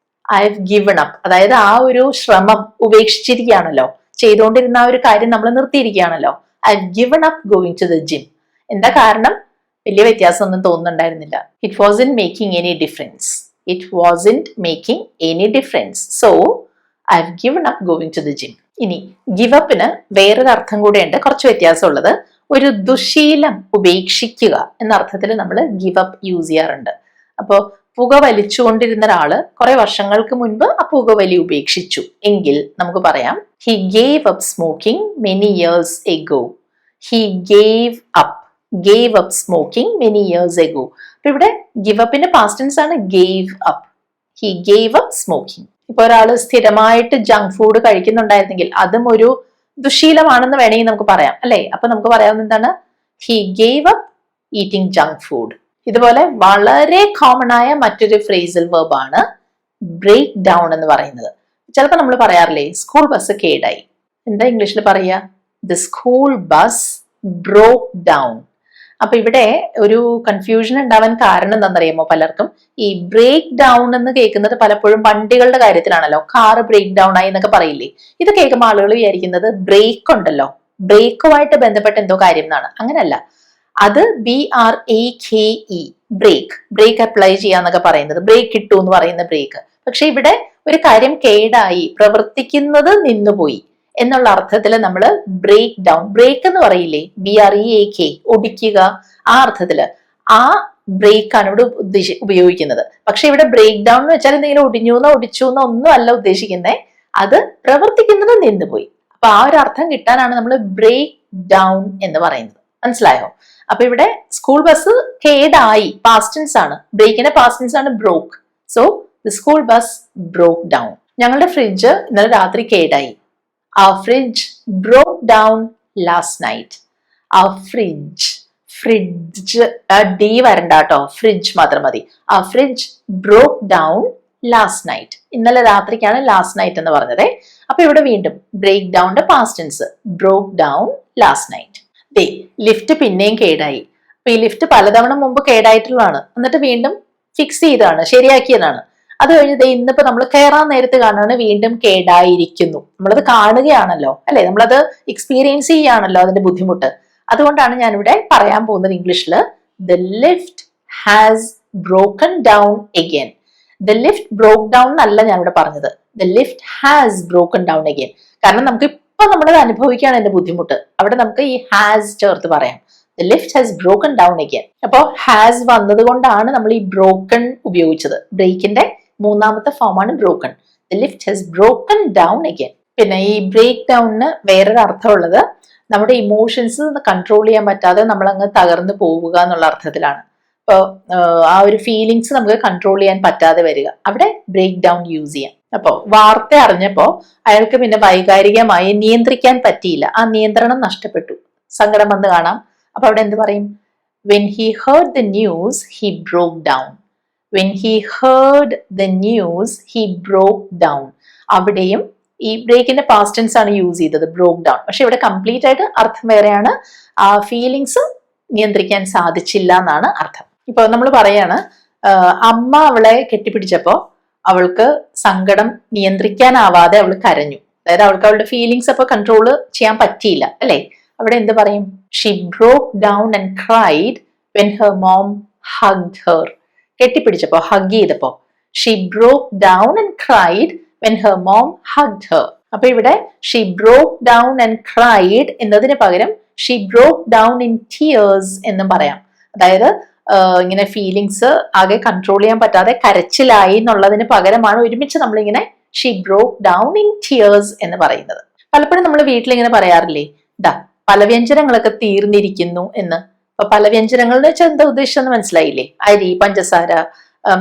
I have given up, അതായത് ആ ഒരു ശ്രമം ഉപേക്ഷിച്ചിരിക്കുകയാണല്ലോ, ചെയ്തുകൊണ്ടിരുന്ന ആ ഒരു കാര്യം നമ്മൾ നിർത്തിയിരിക്കുകയാണല്ലോ. I have given up going to the gym. എന്താ കാരണം? വലിയ വ്യത്യാസം ഒന്നും തോന്നുന്നുണ്ടായിരുന്നില്ല. It wasn't making any difference. It wasn't making any difference. So I have given up going to the gym. ഇനി ഗിവ് അപ്പിന് വേറൊരു അർത്ഥം കൂടെ ഉണ്ട്, കുറച്ച് വ്യത്യാസമുള്ളത്. ഒരു ദുശീലം ഉപേക്ഷിക്കുക എന്ന അർത്ഥത്തിൽ നമ്മൾ ഗിവ് അപ്പ് യൂസ് ചെയ്യാറുണ്ട്. അപ്പോൾ പുക വലിച്ചുകൊണ്ടിരുന്ന ഒരാള് കുറെ വർഷങ്ങൾക്ക് മുൻപ് ആ പുകവലി ഉപേക്ഷിച്ചു എങ്കിൽ നമുക്ക് പറയാം he gave up smoking many years ago. He gave up smoking many years ago. അപ്പൊ ഇവിടെ ഗിവ് അപ്പിന്റെ പാസ്റ്റ് ടെൻസ് ആണ് gave up. He gave up smoking. ഇപ്പൊ ഒരാള് സ്ഥിരമായിട്ട് ജങ്ക് ഫുഡ് കഴിക്കുന്നുണ്ടായിരുന്നെങ്കിൽ അതും ഒരു ദുശീലമാണെന്ന് വേണമെങ്കിൽ നമുക്ക് പറയാം അല്ലെ. അപ്പൊ നമുക്ക് പറയാവുന്ന എന്താണ്? He gave up eating junk food. ഇതുപോലെ വളരെ കോമൺ ആയ മറ്റൊരു ഫ്രേസൽ വെർബ് ആണ് ബ്രേക്ക് ഡൗൺ എന്ന് പറയുന്നത്. ചിലപ്പോൾ നമ്മൾ പറയാറില്ലേ, സ്കൂൾ ബസ് കേടായി. എന്താ ഇംഗ്ലീഷിൽ പറയാ? The school bus broke down. അപ്പൊ ഇവിടെ ഒരു കൺഫ്യൂഷൻ ഉണ്ടാവാൻ കാരണം എന്താണെന്നറിയാമോ? പലർക്കും ഈ ബ്രേക്ക് ഡൗൺ എന്ന് കേൾക്കുന്നത് പലപ്പോഴും വണ്ടികളുടെ കാര്യത്തിലാണല്ലോ. കാറ് ബ്രേക്ക് ഡൗൺ ആയി എന്നൊക്കെ പറയില്ലേ. ഇത് കേൾക്കുമ്പോൾ ആളുകൾ വിചാരിക്കുന്നത് ബ്രേക്ക് ഉണ്ടല്ലോ, ബ്രേക്കുമായിട്ട് ബന്ധപ്പെട്ട എന്തോ കാര്യം എന്നാണ്. അങ്ങനെയല്ല. അത് BRAKE, ബ്രേക്ക് അപ്ലൈ ചെയ്യാന്നൊക്കെ പറയുന്നത്, ബ്രേക്ക് ഇട്ടു എന്ന് പറയുന്ന ബ്രേക്ക്. പക്ഷെ ഇവിടെ ഒരു കാര്യം കേടായി, പ്രവർത്തിക്കുന്നത് നിന്നുപോയി എന്നുള്ള അർത്ഥത്തിൽ നമ്മൾ ബ്രേക്ക് ഡൗൺ, ബ്രേക്ക് എന്ന് പറയില്ലേ, BREAK, ഒടിക്കുക, ആ അർത്ഥത്തില് ആ ബ്രേക്ക് ആണ് ഇവിടെ ഉപയോഗിക്കുന്നത്. പക്ഷെ ഇവിടെ ബ്രേക്ക് ഡൗൺ എന്ന് വെച്ചാൽ എന്തെങ്കിലും ഒടിഞ്ഞൂന്നോ ഒടിച്ചൂന്നോ ഒന്നും അല്ല ഉദ്ദേശിക്കുന്നത്, അത് പ്രവർത്തിക്കുന്നത് നിന്നുപോയി. അപ്പൊ ആ ഒരു അർത്ഥം കിട്ടാനാണ് നമ്മൾ ബ്രേക്ക് ഡൗൺ എന്ന് പറയുന്നത്. മനസ്സിലായോ? അപ്പൊ ഇവിടെ സ്കൂൾ ബസ് കേടായി, പാസ്റ്റ് ടെൻസ് ആണ്, ബ്രേക്കിന്റെ പാസ്റ്റ് ടെൻസ് ആണ് broke. So the school bus broke down. ഞങ്ങളുടെ ഫ്രിഡ്ജ് ഇന്നലെ രാത്രി കേടായി. Our fridge broke down last night. Our fridge D വരണ്ട കേട്ടോ, ഫ്രിഡ്ജ് മാത്രം മതി. Our fridge broke down last night. ഇന്നലെ രാത്രിക്കാണ് ലാസ്റ്റ് നൈറ്റ് എന്ന് പറഞ്ഞത്. അപ്പൊ ഇവിടെ വീണ്ടും ബ്രേക്ക് ഡൗണിന്റെ past tense, broke down last night. Lift പിന്നെയും കേടായി. അപ്പൊ ഈ ലിഫ്റ്റ് പലതവണ മുമ്പ് കേടായിട്ടുള്ളതാണ്, എന്നിട്ട് വീണ്ടും ഫിക്സ് ചെയ്തതാണ്, ശരിയാക്കിയതാണ്. അത് കഴിഞ്ഞ് ഇന്നിപ്പോ നമ്മൾ കയറാൻ നേരത്ത് കാണുകയാണ് വീണ്ടും കേടായിരിക്കുന്നു. നമ്മളത് കാണുകയാണല്ലോ, അല്ലെ, നമ്മളത് എക്സ്പീരിയൻസ് ചെയ്യുകയാണല്ലോ അതിന്റെ ബുദ്ധിമുട്ട്. അതുകൊണ്ടാണ് ഞാനിവിടെ പറയാൻ പോകുന്നത് ഇംഗ്ലീഷില് the lift has broken down again. The lift broke down എന്നല്ല ഞാനിവിടെ പറഞ്ഞത്, the lift has broken down again. കാരണം നമുക്ക് ഇപ്പൊ നമ്മളത് അനുഭവിക്കുകയാണ് എന്റെ ബുദ്ധിമുട്ട്, അവിടെ നമുക്ക് ഈ ഹാസ് ചേർത്ത് പറയാം. The lift has broken down again. അപ്പോ ഹാസ് വന്നത് കൊണ്ടാണ് നമ്മൾ ഈ ബ്രോക്കൺ ഉപയോഗിച്ചത്. ബ്രേക്കിന്റെ മൂന്നാമത്തെ ഫോമാണ് broken. The lift has broken down again. പിന്നെ ഈ ബ്രേക്ക് ഡൗണിന് വേറൊരു അർത്ഥമുള്ളത് നമ്മുടെ ഇമോഷൻസ് കൺട്രോൾ ചെയ്യാൻ പറ്റാതെ നമ്മൾ അങ്ങ് തകർന്നു പോവുക എന്നുള്ള അർത്ഥത്തിലാണ്. ഇപ്പോൾ ആ ഒരു ഫീലിങ്സ് നമുക്ക് കൺട്രോൾ ചെയ്യാൻ പറ്റാതെ വരിക, അവിടെ ബ്രേക്ക് ഡൗൺ യൂസ് ചെയ്യാം. അപ്പോ വാർത്ത അറിഞ്ഞപ്പോ അയാൾക്ക് പിന്നെ വൈകാരികമായി നിയന്ത്രിക്കാൻ പറ്റിയില്ല, ആ നിയന്ത്രണം നഷ്ടപ്പെട്ടു, സങ്കടം വന്ന് കാണാം. അപ്പൊ അവിടെ എന്ത് പറയും? When he heard the news, he broke down. When he heard the news, he broke down. അവിടെയും ഈ ബ്രേക്കിന്റെ പാസ്റ്റ് ടെൻസ് ആണ് യൂസ് ചെയ്തത്, ബ്രോക്ക് ഡൗൺ. പക്ഷെ ഇവിടെ കംപ്ലീറ്റ് ആയിട്ട് അർത്ഥം വേറെയാണ്, ആ ഫീലിങ്സ് നിയന്ത്രിക്കാൻ സാധിച്ചില്ല എന്നാണ് അർത്ഥം. ഇപ്പൊ നമ്മൾ പറയാണ്, അമ്മ അവളെ കെട്ടിപ്പിടിച്ചപ്പോ അവൾക്ക് സങ്കടം നിയന്ത്രിക്കാനാവാതെ അവൾ കരഞ്ഞു. അതായത് അവൾക്ക് അവളുടെ ഫീലിങ്സ് അപ്പൊ കൺട്രോൾ ചെയ്യാൻ പറ്റിയില്ല, അല്ലെ? അവിടെ എന്ത് പറയും? She broke down and cried when her mom hugged her. കെട്ടിപ്പിടിച്ചപ്പോ, ഹഗ് ചെയ്തപ്പോ. She broke down and cried when her mom hugged her. അപ്പൊ ഇവിടെ she broke down and cried എന്നതിന് പകരം she broke down in tears എന്നും പറയാം. അതായത് ഇങ്ങനെ ഫീലിങ്സ് ആകെ കൺട്രോൾ ചെയ്യാൻ പറ്റാതെ കരച്ചിലായി എന്നുള്ളതിന് പകരമാണ് ഒരുമിച്ച് നമ്മളിങ്ങനെ she broke down in tears എന്ന് പറയുന്നത്. പലപ്പോഴും നമ്മൾ വീട്ടിലിങ്ങനെ പറയാറില്ലേ, ദാ പലവ്യഞ്ജനങ്ങളൊക്കെ തീർന്നിരിക്കുന്നു എന്ന്. അപ്പൊ പലവ്യഞ്ജനങ്ങൾ എന്ന് വെച്ചാൽ എന്താ ഉദ്ദേശിച്ചെന്ന് മനസ്സിലായില്ലേ? അരി, പഞ്ചസാര,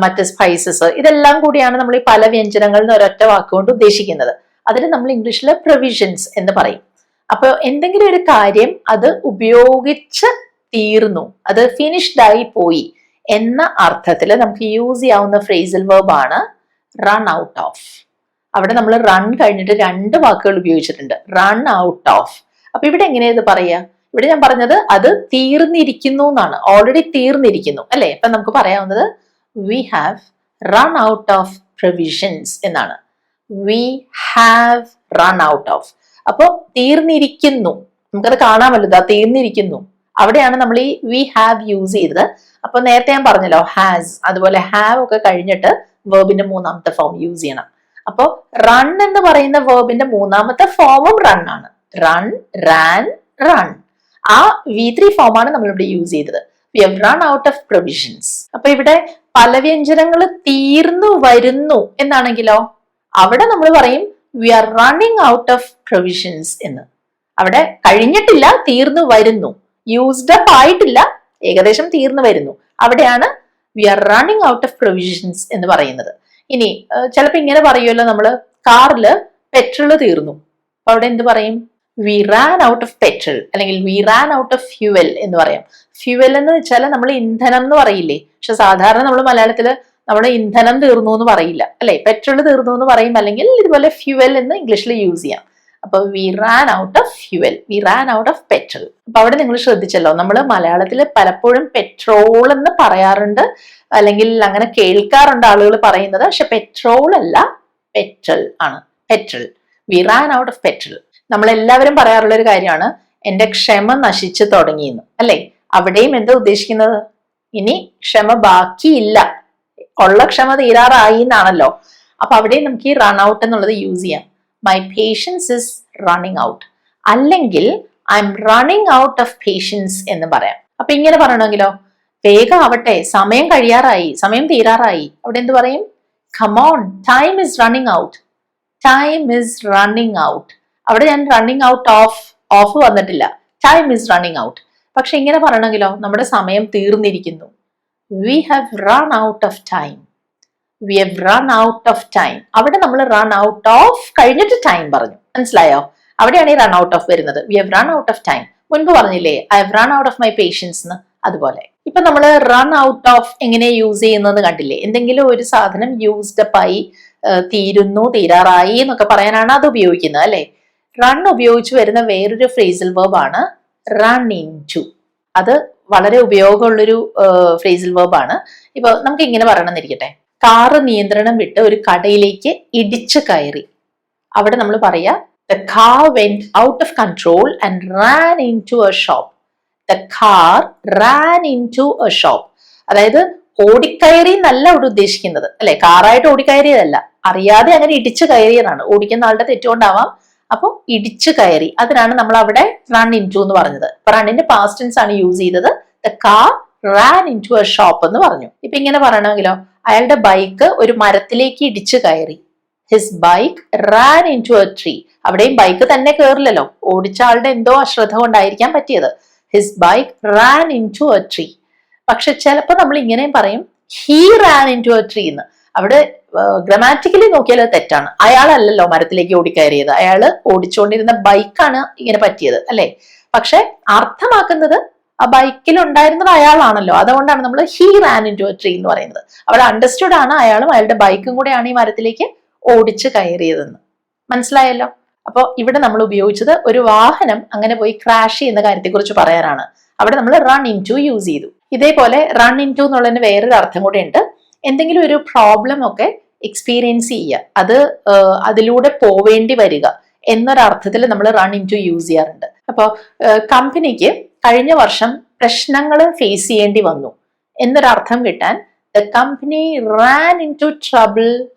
മറ്റ് സ്പൈസസ്, ഇതെല്ലാം കൂടിയാണ് നമ്മൾ ഈ പലവ്യഞ്ജനങ്ങൾ എന്ന് ഒരൊറ്റ വാക്കുകൊണ്ട് ഉദ്ദേശിക്കുന്നത്. അതിന് നമ്മൾ ഇംഗ്ലീഷിൽ പ്രൊവിഷൻസ് എന്ന് പറയും. അപ്പൊ എന്തെങ്കിലും ഒരു കാര്യം അത് ഉപയോഗിച്ച് തീർന്നു, അത് ഫിനിഷ്ഡ് ആയി പോയി എന്ന അർത്ഥത്തിൽ നമുക്ക് യൂസ് ചെയ്യാവുന്ന ഫ്രേസൽ വെർബ് ആണ് റൺ ഔട്ട് ഓഫ്. അവിടെ നമ്മൾ റൺ കഴിഞ്ഞിട്ട് രണ്ട് വാക്കുകൾ ഉപയോഗിച്ചിട്ടുണ്ട്, റൺ ഔട്ട് ഓഫ്. അപ്പൊ ഇവിടെ എങ്ങനെയാ ഇത് പറയാ? ഇവിടെ ഞാൻ പറഞ്ഞത് അത് തീർന്നിരിക്കുന്നു എന്നാണ്, ഓൾറെഡി തീർന്നിരിക്കുന്നു, അല്ലെ? അപ്പൊ നമുക്ക് പറയാവുന്നത് we have run out of provisions എന്നാണ്. We have run out of. അപ്പൊ തീർന്നിരിക്കുന്നു, നമുക്കത് കാണാമല്ലോ, ഇതാ തീർന്നിരിക്കുന്നു. അവിടെയാണ് നമ്മൾ ഈ വി ഹാവ് യൂസ് ചെയ്തത്. അപ്പൊ നേരത്തെ ഞാൻ പറഞ്ഞല്ലോ ഹാസ്, അതുപോലെ ഹാവ് ഒക്കെ കഴിഞ്ഞിട്ട് വേർബിന്റെ മൂന്നാമത്തെ ഫോം യൂസ് ചെയ്യണം. അപ്പൊ റൺ എന്ന് പറയുന്ന വേർബിന്റെ മൂന്നാമത്തെ ഫോമും റൺ ആണ്. Run, ran, run. ആ V3 ഫോമാണ് നമ്മളിവിടെ യൂസ് ചെയ്തത്. We have run out of provisions. അപ്പൊ ഇവിടെ പലവ്യഞ്ജനങ്ങൾ തീർന്നു വരുന്നു എന്നാണെങ്കിലോ അവിടെ നമ്മൾ പറയും we are running out of provisions എന്ന്. അവിടെ കഴിഞ്ഞിട്ടില്ല, തീർന്നു വരുന്നു, യൂസ്ഡ് അപ്പ് ആയിട്ടില്ല, ഏകദേശം തീർന്നു വരുന്നു. അവിടെയാണ് we are running out of provisions എന്ന് പറയുന്നത്. ഇനി ചിലപ്പോ ഇങ്ങനെ പറയുമല്ലോ, നമ്മള് കാറില് പെട്രോള് തീർന്നു, അപ്പൊ അവിടെ എന്ത് പറയും? We ran out of petrol, അല്ലെങ്കിൽ we ran out of fuel എന്ന് പറയാം. ഫ്യൂവൽ എന്ന് വെച്ചാൽ നമ്മൾ ഇന്ധനം എന്ന് പറയില്ലേ, പക്ഷെ സാധാരണ നമ്മൾ മലയാളത്തില് നമ്മുടെ ഇന്ധനം തീർന്നു എന്ന് പറയില്ല, അല്ലെ? പെട്രോൾ തീർന്നു എന്ന് പറയും, അല്ലെങ്കിൽ ഇതുപോലെ ഫ്യൂവൽ എന്ന് ഇംഗ്ലീഷിൽ യൂസ് ചെയ്യാം. അപ്പൊ we ran out of fuel, we ran out of petrol. അപ്പൊ അവിടെ നിങ്ങൾ ശ്രദ്ധിച്ചല്ലോ, നമ്മൾ മലയാളത്തിൽ പലപ്പോഴും പെട്രോൾ എന്ന് പറയാറുണ്ട്, അല്ലെങ്കിൽ അങ്ങനെ കേൾക്കാറുണ്ട് ആളുകൾ പറയുന്നത്. പക്ഷെ പെട്രോൾ അല്ല, പെട്രോൾ ആണ്, petrol. We ran out of petrol. നമ്മളെല്ലാവരും പറയാറുള്ള ഒരു കാര്യമാണ് എന്റെ ക്ഷമ നശിച്ചു തുടങ്ങിയെന്ന്, അല്ലെ? അവിടെയും എന്താ ഉദ്ദേശിക്കുന്നത്? ഇനി ക്ഷമ ബാക്കിയില്ല, ഉള്ള ക്ഷമ തീരാറായി എന്നാണല്ലോ. അപ്പൊ അവിടെയും നമുക്ക് ഈ റൺ ഔട്ട് എന്നുള്ളത് യൂസ് ചെയ്യാം. My patience is running out, അല്ലെങ്കിൽ I'm running out of patience എന്ന് പറയാം. അപ്പൊ ഇങ്ങനെ പറയണമെങ്കിലോ, വേഗം ആവട്ടെ, സമയം കഴിയാറായി, സമയം തീരാറായി. അവിടെ എന്ത് പറയും? Come on, time is running out, time is running out. അവിടെ ഞാൻ റണ്ണിങ് ഔട്ട് ഓഫ് വന്നിട്ടില്ല, ടൈം ഇസ് റണ്ണിങ് ഔട്ട്. പക്ഷെ ഇങ്ങനെ പറയണമെങ്കിലോ, നമ്മുടെ സമയം തീർന്നിരിക്കുന്നു. We have run out of time, we have run out of time. അവിടെ നമ്മൾ റൺ ഔട്ട് ഓഫ് കഴിഞ്ഞിട്ട് ടൈം പറഞ്ഞു, മനസ്സിലായോ? അവിടെയാണ് ഈ റൺ ഔട്ട് ഓഫ് വരുന്നത്. We have run out of time. മുൻപ് പറഞ്ഞില്ലേ I have run out of my patience എന്ന്, അതുപോലെ. ഇപ്പൊ നമ്മൾ റൺ ഔട്ട് ഓഫ് എങ്ങനെ യൂസ് ചെയ്യുന്നത് കണ്ടില്ലേ? എന്തെങ്കിലും ഒരു സാധനം യൂസ്ഡ് അപ്പ് ആയി, തീരുന്നു, തീരാറായി എന്നൊക്കെ പറയാനാണ് അത് ഉപയോഗിക്കുന്നത്, അല്ലെ? റൺ ഉപയോഗിച്ച് വരുന്ന വേറൊരു ഫ്രേസൽ വെർബ് ആണ് റൺ ഇൻ ടു. അത് വളരെ ഉപയോഗമുള്ളൊരു ഫ്രേസൽ വെർബ് ആണ്. ഇപ്പൊ നമുക്ക് ഇങ്ങനെ പറയണമെന്നിരിക്കട്ടെ, കാറ് നിയന്ത്രണം വിട്ട് ഒരു കടയിലേക്ക് ഇടിച്ചു കയറി. അവിടെ നമ്മൾ പറയാ the car went out of control and ran into a shop. The car ran into a shop. അതായത് ഓടിക്കയറി എന്നല്ല അവിടെ ഉദ്ദേശിക്കുന്നത്, അല്ലെ? കാറായിട്ട് ഓടിക്കയറിയതല്ല, അറിയാതെ അങ്ങനെ ഇടിച്ചു കയറിയതാണ്. ഓടിക്കുന്ന ആളുടെ തെറ്റുകൊണ്ടാവാം. അപ്പൊ ഇടിച്ചു കയറി, അതിനാണ് നമ്മൾ അവിടെ റൺ ഇൻ ടു എന്ന് പറഞ്ഞത്. അപ്പൊ റണ്ണിന്റെ പാസ്റ്റ് ടെൻസ് ആണ് യൂസ് ചെയ്തത്. The car ran into a shop എന്ന് പറഞ്ഞു. ഇപ്പൊ ഇങ്ങനെ പറയണമെങ്കിലോ, അയാളുടെ ബൈക്ക് ഒരു മരത്തിലേക്ക് ഇടിച്ചു കയറി. His bike ran into a tree. അവിടെയും ബൈക്ക് തന്നെ കയറില്ലല്ലോ, ഓടിച്ച ആളുടെ എന്തോ അശ്രദ്ധ കൊണ്ടായിരിക്കാൻ പറ്റിയത്. His bike ran into a tree. പക്ഷെ ചിലപ്പോൾ നമ്മൾ ഇങ്ങനെയും പറയും he ran into a tree എന്ന്. അവിടെ ഗ്രാമാറ്റിക്കലി നോക്കിയാൽ അത് തെറ്റാണ്. അയാളല്ലല്ലോ മരത്തിലേക്ക് ഓടിക്കയറിയത്, അയാള് ഓടിച്ചുകൊണ്ടിരുന്ന ബൈക്കാണ് ഇങ്ങനെ പറ്റിയത്, അല്ലെ? പക്ഷെ അർത്ഥമാക്കുന്നത് ആ ബൈക്കിൽ ഉണ്ടായിരുന്നത് അയാളാണല്ലോ. അതുകൊണ്ടാണ് നമ്മൾ he ran into a tree എന്ന് പറയുന്നത്. അവിടെ അണ്ടർസ്റ്റുഡ് ആണ് അയാളും അയാളുടെ ബൈക്കും കൂടെയാണ് ഈ മരത്തിലേക്ക് ഓടിച്ചു കയറിയതെന്ന്. മനസ്സിലായല്ലോ? അപ്പൊ ഇവിടെ നമ്മൾ ഉപയോഗിച്ചത് ഒരു വാഹനം അങ്ങനെ പോയി ക്രാഷ് ചെയ്യുന്ന കാര്യത്തെക്കുറിച്ച് പറയാനാണ്. അവിടെ നമ്മൾ റൺ ഇൻ ടു യൂസ് ചെയ്തു. ഇതേപോലെ റൺ ഇൻ ടു എന്നുള്ളതിന് വേറൊരു അർത്ഥം കൂടെ ഉണ്ട്. എന്തെങ്കിലും ഒരു പ്രോബ്ലം ഒക്കെ എക്സ്പീരിയൻസ് ചെയ്യുക, അത് അതിലൂടെ പോവേണ്ടി വരിക എന്നൊരർത്ഥത്തിൽ നമ്മൾ റൺ ഇൻ ടു യൂസ് ചെയ്യാറുണ്ട്. അപ്പോൾ കമ്പനിക്ക് കഴിഞ്ഞ വർഷം പ്രശ്നങ്ങൾ ഫേസ് ചെയ്യേണ്ടി വന്നു എന്നൊരർത്ഥം കിട്ടാൻ the company ran into trouble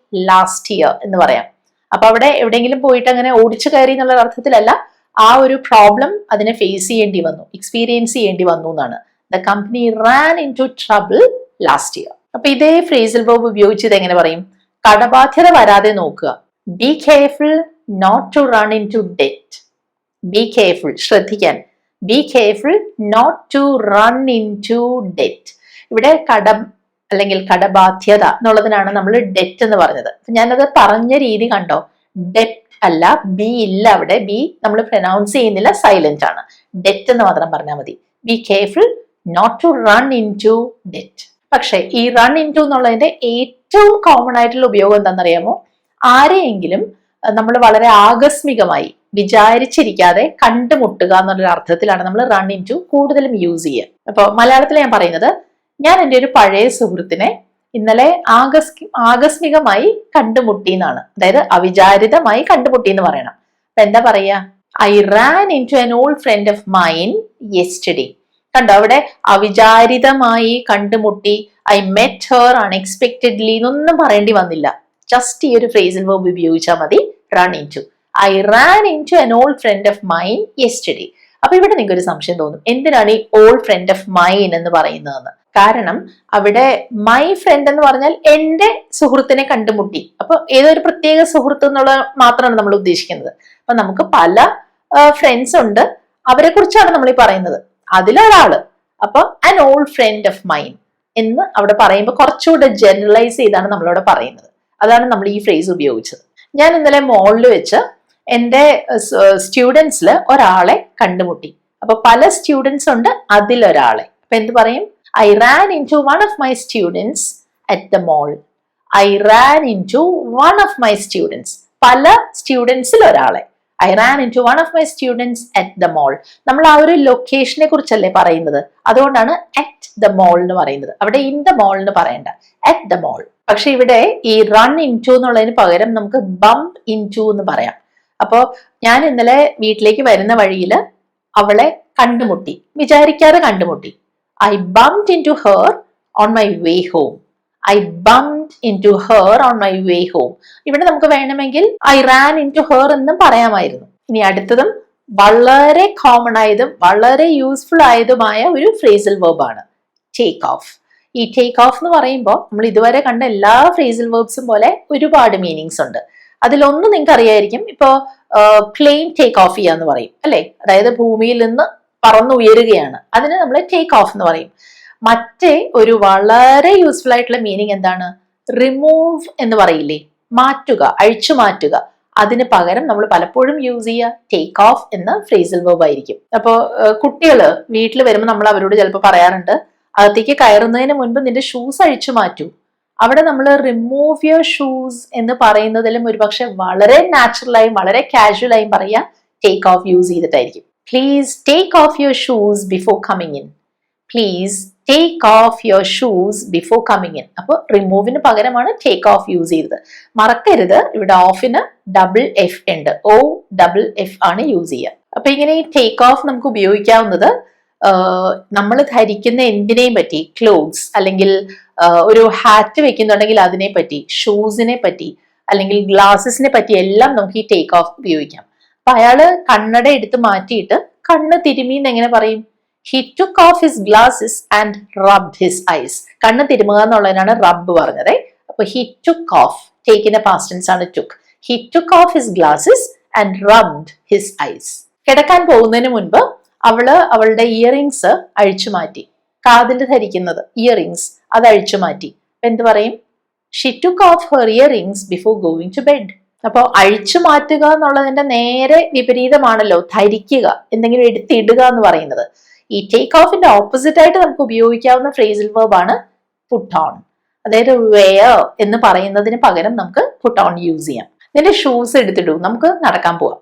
last year എന്ന് പറയാം. അപ്പൊ അവിടെ എവിടെയെങ്കിലും പോയിട്ട് അങ്ങനെ ഓടിച്ചു കയറി എന്നുള്ള അർത്ഥത്തിലല്ല, ആ ഒരു പ്രോബ്ലം അതിനെ ഫേസ് ചെയ്യേണ്ടി വന്നു, എക്സ്പീരിയൻസ് ചെയ്യേണ്ടി വന്നു എന്നാണ്. The company ran into trouble last year. അപ്പൊ ഇതേ ഫ്രേസൽ വെർബ് ഉപയോഗിച്ചത് എങ്ങനെ പറയും? കടബാധ്യത വരാതെ നോക്കുക. Be careful not to run into debt. Be careful, ശ്രദ്ധിക്കാൻ. Be careful not to run into debt. ഇവിടെ കടം അല്ലെങ്കിൽ കടബാധ്യത എന്നുള്ളതിനാണ് നമ്മൾ ഡെറ്റ് എന്ന് പറഞ്ഞത്. ഞാനത് പറഞ്ഞ രീതി കണ്ടോ? ഡെറ്റ് അല്ല, ബി ഇല്ല അവിടെ. ബി നമ്മൾ പ്രൊനൗൺസ് ചെയ്യുന്നില്ല, സൈലന്റ് ആണ്. ഡെറ്റ് എന്ന് മാത്രം പറഞ്ഞാൽ മതി. Be careful not to run into debt. പക്ഷെ ഈ റൺ ഇൻ ടു എന്നുള്ളതിന്റെ ഏറ്റവും കോമൺ ആയിട്ടുള്ള ഉപയോഗം എന്താണെന്നറിയാമോ? ആരെയെങ്കിലും നമ്മൾ വളരെ ആകസ്മികമായി വിചാരിച്ചിരിക്കാതെ കണ്ടുമുട്ടുക എന്നുള്ളൊരു അർത്ഥത്തിലാണ് നമ്മൾ റൺ ഇൻ ടു കൂടുതലും യൂസ് ചെയ്യുക. അപ്പൊ മലയാളത്തിൽ ഞാൻ പറയുന്നത്, ഞാൻ എൻ്റെ ഒരു പഴയ സുഹൃത്തിനെ ഇന്നലെ ആകസ്മികമായി കണ്ടുമുട്ടി എന്നാണ്. അതായത് അവിചാരിതമായി കണ്ടുമുട്ടി എന്ന് പറയണം. അപ്പൊ എന്താ പറയാ? I ran into an old friend of mine yesterday. കണ്ടോ? അവിടെ അവിചാരിതമായി കണ്ടുമുട്ടി, ഐ മെറ്റ് ഹെർ അൺഎക്സ്പെക്റ്റഡ്ലി എന്നൊന്നും പറയേണ്ടി വന്നില്ല. ജസ്റ്റ് ഈ ഒരു ഫ്രേസൽ വെർബ് ഉപയോഗിച്ചാൽ മതി, run into. I ran into an old friend of mine yesterday. അപ്പൊ ഇവിടെ നിങ്ങൾക്ക് ഒരു സംശയം തോന്നും, എന്തിനാണ് ഈ ഓൾഡ് ഫ്രണ്ട് ഓഫ് മൈൻ എന്ന് പറയുന്നതെന്ന്. കാരണം അവിടെ മൈ ഫ്രണ്ട് എന്ന് പറഞ്ഞാൽ എന്റെ സുഹൃത്തിനെ കണ്ടുമുട്ടി. അപ്പൊ ഏതൊരു പ്രത്യേക സുഹൃത്ത് എന്നുള്ള മാത്രമാണ് നമ്മൾ ഉദ്ദേശിക്കുന്നത്. അപ്പൊ നമുക്ക് പല ഫ്രണ്ട്സ് ഉണ്ട്, അവരെ കുറിച്ചാണ് നമ്മൾ ഈ പറയുന്നത്. അതിലൊരാള്. അപ്പൊ an old friend of mine എന്ന് അവിടെ പറയുമ്പോൾ കുറച്ചുകൂടെ ജനറലൈസ് ചെയ്താണ് നമ്മളവിടെ പറയുന്നത്. അതാണ് നമ്മൾ ഈ ഫ്രേസ് ഉപയോഗിച്ചത്. ഞാൻ ഇന്നലെ മോളിൽ വെച്ച് എൻ്റെ സ്റ്റുഡൻസിൽ ഒരാളെ കണ്ടുമുട്ടി. അപ്പൊ പല സ്റ്റുഡൻസ് ഉണ്ട്, അതിലൊരാളെ. അപ്പൊ എന്ത് പറയും? I ran into one of my students at the mall. I ran into one of my students. പല സ്റ്റുഡൻസിൽ ഒരാളെ. I ran into one of my students at the mall. നമ്മൾ ആ ഒരു ലൊക്കേഷനെ കുറിച്ചല്ലേ പറയുന്നത്, അതുകൊണ്ടാണ് at the mall എന്ന് പറയുന്നത്. അവിടെ in the mall എന്ന് പറയണ്ട, at the mall. പക്ഷെ ഇവിടെ ഈ run into എന്നുള്ളതിന് പകരം നമുക്ക് bump into എന്ന് പറയാം. അപ്പോ ഞാൻ ഇന്നലെ വീട്ടിലേക്ക് വരുന്ന വഴിയിൽ അവളെ കണ്ടുമുട്ടി, വിചാരിക്കാതെ കണ്ടുമുട്ടി. I bumped into her on my way home. I bumped into her on my way home. ഇവിടെ നമുക്ക് വേണമെങ്കിൽ I ran into her എന്നും പറയാമായിരുന്നു. ഇനി അടുത്തതും വളരെ കോമൺ ആയതും വളരെ യൂസ്ഫുൾ ആയതുമായ ഒരു ഫ്രേസൽ വെർബ് ആണ് ടേക്ക് ഓഫ്. ഈ ടേക്ക് ഓഫ് എന്ന് പറയുമ്പോൾ നമ്മൾ ഇതുവരെ കണ്ട എല്ലാ ഫ്രേസൽ വെർബ്സും പോലെ ഒരുപാട് മീനിങ്സ് ഉണ്ട്. അതിലൊന്ന് നിങ്ങൾക്ക് അറിയായിരിക്കും. ഇപ്പോ പ്ലെയിൻ ടേക്ക് ഓഫ് ചെയ്യാന്ന് പറയും അല്ലെ, അതായത് ഭൂമിയിൽ നിന്ന് പറന്നുയരുകയാണ്, അതിന് നമ്മൾ ടേക്ക് ഓഫ് എന്ന് പറയും. മറ്റേ ഒരു വളരെ യൂസ്ഫുൾ ആയിട്ടുള്ള മീനിങ് എന്താണ്? റിമൂവ് എന്ന് പറയില്ലേ, മാറ്റുക, അഴിച്ചു മാറ്റുക. അതിന് പകരം നമ്മൾ പലപ്പോഴും യൂസ് ചെയ്യുക ടേക്ക് ഓഫ് എന്ന ഫ്രേസൽ വെർബ് ആയിരിക്കും. അപ്പോ കുട്ടികള് വീട്ടിൽ വരുമ്പോൾ നമ്മൾ അവരോട് ചിലപ്പോൾ പറയാറുണ്ട്, അകത്തേക്ക് കയറുന്നതിന് മുൻപ് നിന്റെ ഷൂസ് അഴിച്ചു മാറ്റൂ. അവിടെ നമ്മൾ റിമൂവ് യുവർ ഷൂസ് എന്ന് പറയുന്നതിലും ഒരുപക്ഷെ വളരെ നാച്ചുറലായും വളരെ കാഷ്വലായും പറയാ ടേക്ക് ഓഫ് യൂസ് ചെയ്തിട്ടായിരിക്കും. Please take off your shoes before coming in. Please take off your shoes before coming in. അപ്പൊ റിമൂവിന് പകരമാണ് ടേക്ക് ഓഫ് യൂസ് ചെയ്തത്. മറക്കരുത്, ഇവിടെ ഓഫിന് ഡബിൾ എഫ് ഉണ്ട്, O ഡബിൾ എഫ് ആണ് യൂസ് ചെയ്യുക. അപ്പൊ ഇങ്ങനെ ഈ ടേക്ക് ഓഫ് നമുക്ക് ഉപയോഗിക്കാവുന്നത് നമ്മൾ ധരിക്കുന്ന എന്തിനേയും പറ്റി, ക്ലോത്ത്സ് അല്ലെങ്കിൽ ഒരു ഹാറ്റ് വെക്കുന്നുണ്ടെങ്കിൽ അതിനെ പറ്റി, ഷൂസിനെ പറ്റി അല്ലെങ്കിൽ ഗ്ലാസസിനെ പറ്റി എല്ലാം നമുക്ക് ഈ ടേക്ക് ഓഫ് ഉപയോഗിക്കാം. അപ്പൊ അയാള് കണ്ണട എടുത്ത് മാറ്റിയിട്ട് കണ്ണ് തിരുമി എന്ന് എങ്ങനെ പറയും? He took off his glasses and rubbed his eyes. കണ്ണ് തിരുമുക എന്നുള്ളതിനാണ് റബ്ബ് പറഞ്ഞത്. അപ്പൊ he took off, ടേക്കിന്റെ പാസ്റ്റ് ടെൻസ് ആണ് took. He took off his glasses and rubbed his eyes. കിടക്കാൻ പോകുന്നതിന് മുൻപ് അവളുടെ ഇയറിങ്സ് അഴിച്ചു മാറ്റി. കാതിൽ ധരിക്കുന്നത് ഇയറിങ്സ്, അത് അഴിച്ചു മാറ്റി. എന്ത് പറയും? She took off her earrings before going to bed. അപ്പോൾ അഴിച്ചു മാറ്റുക എന്നുള്ളതിന്റെ നേരെ വിപരീതമാണല്ലോ ധരിക്കുക, എന്തെങ്കിലും എടുത്തിടുക എന്ന് പറയുന്നത്. ഈ ടേക്ക് ഓഫിന്റെ ഓപ്പോസിറ്റ് ആയിട്ട് നമുക്ക് ഉപയോഗിക്കാവുന്ന ഫ്രേസൽ വെർബ് ആണ് പുട്ട് ഓൺ. അതായത് വെയർ എന്ന് പറയുന്നതിന് പകരം നമുക്ക് പുട്ട് ഓൺ യൂസ് ചെയ്യാം. നിന്റെ ഷൂസ് എടുത്തിടൂ, നമുക്ക് നടക്കാൻ പോവാം.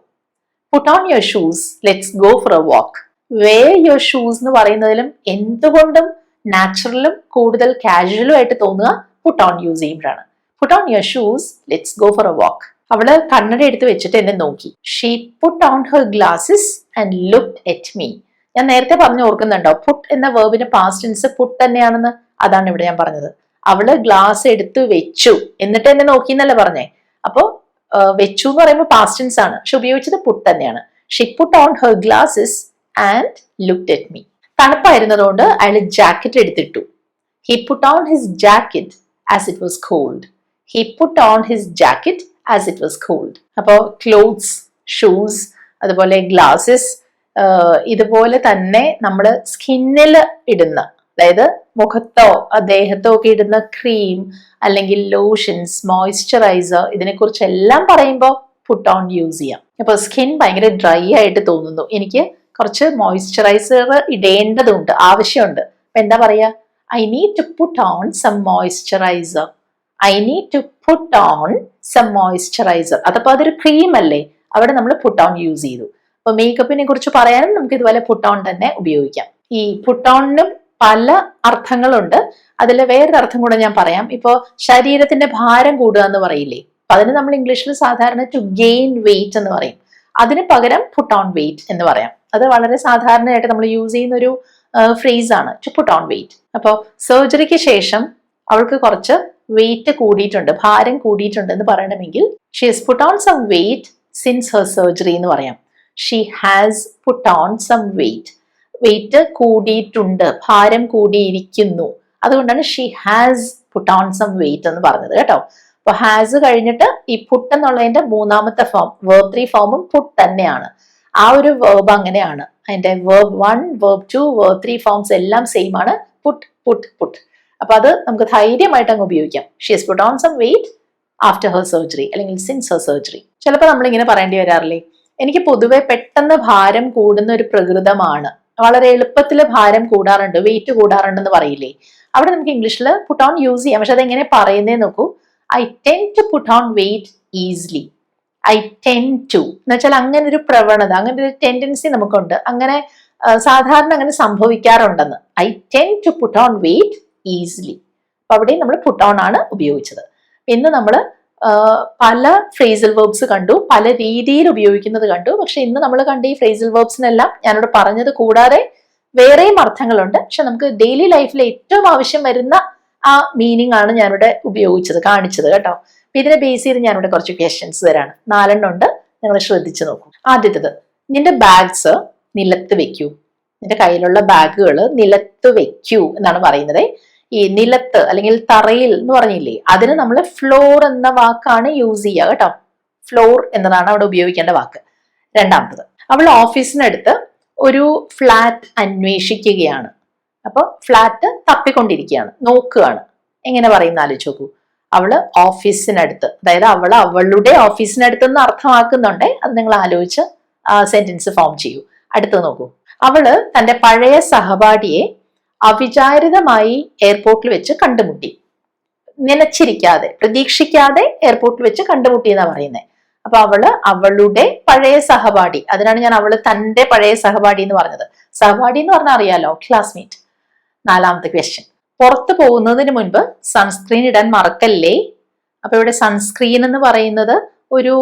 Put on your shoes, let's go for a walk. Wear your shoes എന്ന് പറയുന്നതിലും എന്തുകൊണ്ടും നാച്ചുറലും കൂടുതൽ കാഷ്വലും ആയിട്ട് തോന്നുക പുട്ട് ഓൺ യൂസ് ചെയ്യുമ്പോഴാണ്. Puttu on your shoes, let's go for a വാക്ക്. അവള് കണ്ണട എടുത്ത് വെച്ചിട്ട് എന്നെ നോക്കി. She put on her glasses and looked at me. ഞാൻ നേരത്തെ പറഞ്ഞു ഓർക്കുന്നുണ്ടോ, പുട്ട് എന്ന വേർബിന്റെ പാസ്റ്റ് ടെൻസ് പുട്ട് തന്നെയാണെന്ന്? അതാണ് ഇവിടെ ഞാൻ പറഞ്ഞത്. അവള് ഗ്ലാസ് എടുത്ത് വെച്ചു എന്നിട്ട് എന്നെ നോക്കി എന്നല്ല പറഞ്ഞേ. അപ്പോ വെച്ചു എന്ന് പറയുമ്പോൾ പാസ്റ്റ് ടെൻസ് ആണ്, പക്ഷെ ഉപയോഗിച്ചത് പുട്ട് തന്നെയാണ്. She put on her glasses and looked at me. തണുപ്പായിരുന്നതുകൊണ്ട് അയാൾ ജാക്കറ്റ് എടുത്തിട്ടു. He put on his jacket as it was cold. He put on his jacket as it was cold. അപ്പോൾ clothes, shoes, അതുപോലെ glasses, ഇതുപോലെ തന്നെ നമ്മൾ സ്കിന്നിൽ ഇടുന്ന, അതായത് മുഖത്തോ ദേഹത്തോ ഒക്കെ ഇടുന്ന ക്രീം അല്ലെങ്കിൽ ലോഷൻസ്, മോയ്സ്ചറൈസർ, ഇതിനെക്കുറിച്ചെല്ലാം പറയുമ്പോൾ പുട്ട് ഓൺ യൂസ് ചെയ്യാം. അപ്പൊ സ്കിൻ ഭയങ്കര ഡ്രൈ ആയിട്ട് തോന്നുന്നു, എനിക്ക് കുറച്ച് മോയ്സ്ചറൈസർ ഇടേണ്ടതുണ്ട്, ആവശ്യമുണ്ട്. അപ്പൊ എന്താ പറയാ? I need to put on some moisturiser. I need to put on some moisturiser. അതപ്പോ അതൊരു ക്രീം അല്ലേ, അവിടെ നമ്മൾ പുട്ട് ഓൺ യൂസ് ചെയ്തു. അപ്പൊ മേക്കപ്പിനെ കുറിച്ച് പറയാനും നമുക്ക് ഇതുപോലെ പുട്ട് ഓൺ തന്നെ ഉപയോഗിക്കാം. ഈ പുട്ട് ഓണിനും പല അർത്ഥങ്ങളുണ്ട്. അതിൽ വേറൊരു അർത്ഥം കൂടെ ഞാൻ പറയാം. ഇപ്പോ ശരീരത്തിന്റെ ഭാരം കൂടുക എന്ന് പറയില്ലേ, അതിന് നമ്മൾ ഇംഗ്ലീഷിൽ സാധാരണ ടു ഗെയിൻ വെയിറ്റ് എന്ന് പറയും. അതിന് പകരം പുട്ട് ഓൺ വെയിറ്റ് എന്ന് പറയാം. അത് വളരെ സാധാരണയായിട്ട് നമ്മൾ യൂസ് ചെയ്യുന്ന ഒരു ഫ്രേസ് ആണ്, ടു പുട്ട് ഓൺ വെയിറ്റ്. അപ്പോൾ സർജറിക്ക് ശേഷം അവൾക്ക് കുറച്ച് വെയിറ്റ് കൂടിയിട്ടുണ്ട്, ഭാരം കൂടിയിട്ടുണ്ട് എന്ന് പറയണമെങ്കിൽ she has put on some weight since her surgery എന്ന് പറയാം. She has put on some weight. Weight കൂടിയിട്ടുണ്ട്, ഭാരം കൂടിയിരിക്കുന്നു, അതുകൊണ്ടാണ് she has put on some weight എന്ന് പറഞ്ഞത് കേട്ടോ. അപ്പൊ ഹാസ് കഴിഞ്ഞിട്ട് ഈ പുട്ട് എന്നുള്ളതിന്റെ മൂന്നാമത്തെ ഫോം, വേർബ് 3 ഫോമും പുട്ട് തന്നെയാണ്. ആ ഒരു വേർബ് അങ്ങനെയാണ്. അതിന്റെ വേർബ് 1, വേർബ് 2, വേർബ് 3 ഫോംസ് എല്ലാം സെയിം ആണ്, പുട്ട് പുട്ട് പുട്ട്. അപ്പൊ അത് നമുക്ക് ധൈര്യമായിട്ട് അങ്ങ് ഉപയോഗിക്കാം. She has put on some weight after her surgery അല്ലെങ്കിൽ സിൻസ് ഹെർ സർജറി. ചിലപ്പോൾ നമ്മൾ ഇങ്ങനെ പറയേണ്ടി വരാറില്ലേ, എനിക്ക് പൊതുവെ പെട്ടെന്ന് ഭാരം കൂടുന്ന ഒരു പ്രകൃതമാണ്, വളരെ എളുപ്പത്തിൽ ഭാരം കൂടാറുണ്ട്, വെയിറ്റ് കൂടാറുണ്ടെന്ന് പറയില്ലേ. അവിടെ നമുക്ക് ഇംഗ്ലീഷിൽ പുട്ട് ഓൺ യൂസ് ചെയ്യാം. പക്ഷെ അതെങ്ങനെ പറയുന്നേ നോക്കൂ. I tend to put on weight easily. I tend to എന്ന് വെച്ചാൽ അങ്ങനെ ഒരു പ്രവണത, അങ്ങനെ ഒരു ടെൻഡൻസി നമുക്കുണ്ട്, അങ്ങനെ സാധാരണ അങ്ങനെ സംഭവിക്കാറുണ്ടെന്ന്. I tend to put on weight easily. അപ്പൊ അവിടെയും നമ്മൾ പുട്ട് ഓൺ ആണ് ഉപയോഗിച്ചത്. ഇന്ന് നമ്മൾ പല ഫ്രേസൽ വെർബ്സ് കണ്ടു, പല രീതിയിൽ ഉപയോഗിക്കുന്നത് കണ്ടു. പക്ഷെ ഇന്ന് നമ്മൾ കണ്ട ഈ ഫ്രേസൽ വെർബ്സിനെല്ലാം ഞാനിവിടെ പറഞ്ഞത് കൂടാതെ വേറെയും അർത്ഥങ്ങളുണ്ട്, പക്ഷെ നമുക്ക് ഡെയിലി ലൈഫിൽ ഏറ്റവും ആവശ്യം വരുന്ന ആ മീനിങ് ആണ് ഞാനിവിടെ കാണിച്ചത് കേട്ടോ. അപ്പൊ ഇതിനെ ബേസ് ചെയ്ത് ഞാനിവിടെ കുറച്ച് ക്വസ്റ്റ്യൻസ് തരാണ്. 4 ഉണ്ട്, നിങ്ങൾ ശ്രദ്ധിച്ചു നോക്കൂ. ആദ്യത്തേത്, നിന്റെ ബാഗ്സ് നിലത്ത് വെക്കൂ. നിന്റെ കയ്യിലുള്ള ബാഗുകൾ നിലത്ത് വെക്കൂ എന്നാണ് പറയുന്നത്. ഈ നിലത്ത് അല്ലെങ്കിൽ തറയിൽ എന്ന് പറഞ്ഞില്ലേ, അതിന് നമ്മൾ ഫ്ലോർ എന്ന വാക്കാണ് യൂസ് ചെയ്യുക കേട്ടോ. ഫ്ലോർ എന്നതാണ് അവിടെ ഉപയോഗിക്കേണ്ട വാക്ക്. രണ്ടാമത്തത്, അവൾ ഓഫീസിനടുത്ത് ഒരു ഫ്ലാറ്റ് അന്വേഷിക്കുകയാണ്. അപ്പൊ ഫ്ലാറ്റ് തപ്പിക്കൊണ്ടിരിക്കുകയാണ്, നോക്കുകയാണ്. എങ്ങനെ പറയുന്ന ആലോചിച്ച് നോക്കൂ. അവള് ഓഫീസിനടുത്ത്, അതായത് അവളുടെ ഓഫീസിനടുത്ത് എന്ന് അർത്ഥമാക്കുന്നുണ്ടേ, അത് നിങ്ങൾ ആലോചിച്ച് സെന്റൻസ് ഫോം ചെയ്യൂ. അടുത്ത് നോക്കൂ. അവള് തന്റെ പഴയ സഹപാഠിയെ അവിചാരിതമായി എയർപോർട്ടിൽ വെച്ച് കണ്ടുമുട്ടി. നനച്ചിരിക്കാതെ, പ്രതീക്ഷിക്കാതെ എയർപോർട്ടിൽ വെച്ച് കണ്ടുമുട്ടി എന്നാ പറയുന്നത്. അപ്പൊ അവളുടെ പഴയ സഹപാഠി, അതിനാണ് ഞാൻ തന്റെ പഴയ സഹപാഠി എന്ന് പറഞ്ഞത്. സഹപാഠി എന്ന് പറഞ്ഞാൽ അറിയാലോ, ക്ലാസ്മേറ്റ്. 4ാമത്തെ ക്വസ്റ്റ്യൻ, പുറത്തു പോകുന്നതിന് മുൻപ് സൺസ്ക്രീൻ ഇടാൻ മറക്കല്ലേ. അപ്പൊ ഇവിടെ സൺസ്ക്രീൻ എന്ന് പറയുന്നത് ഒരു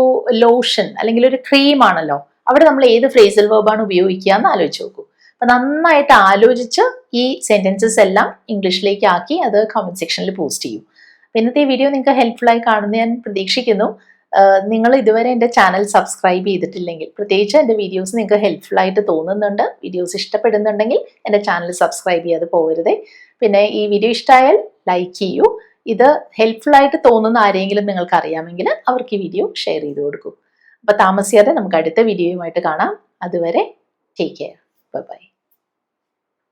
ലോഷൻ അല്ലെങ്കിൽ ഒരു ക്രീം ആണല്ലോ. അവിടെ നമ്മൾ ഏത് ഫ്രേസൽ വെർബാണ് ഉപയോഗിക്കുക എന്ന് ആലോചിച്ച് നോക്കൂ. അപ്പൊ നന്നായിട്ട് ആലോചിച്ച് ഈ സെന്റൻസസ് എല്ലാം ഇംഗ്ലീഷിലേക്ക് ആക്കി അത് കമന്റ് സെക്ഷനിൽ പോസ്റ്റ് ചെയ്യും. ഇന്നത്തെ ഈ വീഡിയോ നിങ്ങൾക്ക് ഹെൽപ്ഫുൾ ആയി കാണുമെന്ന് ഞാൻ പ്രതീക്ഷിക്കുന്നു. നിങ്ങൾ ഇതുവരെ എൻ്റെ ചാനൽ സബ്സ്ക്രൈബ് ചെയ്തിട്ടില്ലെങ്കിൽ, പ്രത്യേകിച്ച് എൻ്റെ വീഡിയോസ് നിങ്ങൾക്ക് ഹെൽപ്ഫുൾ ആയിട്ട് തോന്നുന്നുണ്ട്, വീഡിയോസ് ഇഷ്ടപ്പെടുന്നുണ്ടെങ്കിൽ എൻ്റെ ചാനൽ സബ്സ്ക്രൈബ് ചെയ്യാതെ പോകരുതേ. പിന്നെ ഈ വീഡിയോ ഇഷ്ടമായാൽ ലൈക്ക് ചെയ്യൂ. ഇത് ഹെൽപ്ഫുൾ ആയിട്ട് തോന്നുന്ന ആരെങ്കിലും നിങ്ങൾക്ക് അറിയാമെങ്കിൽ അവർക്ക് ഈ വീഡിയോ ഷെയർ ചെയ്ത് കൊടുക്കൂ. അപ്പൊ താമസിയാതെ നമുക്ക് അടുത്ത വീഡിയോയുമായിട്ട് കാണാം. അതുവരെ ടേക്ക് കെയർ. Bye bye.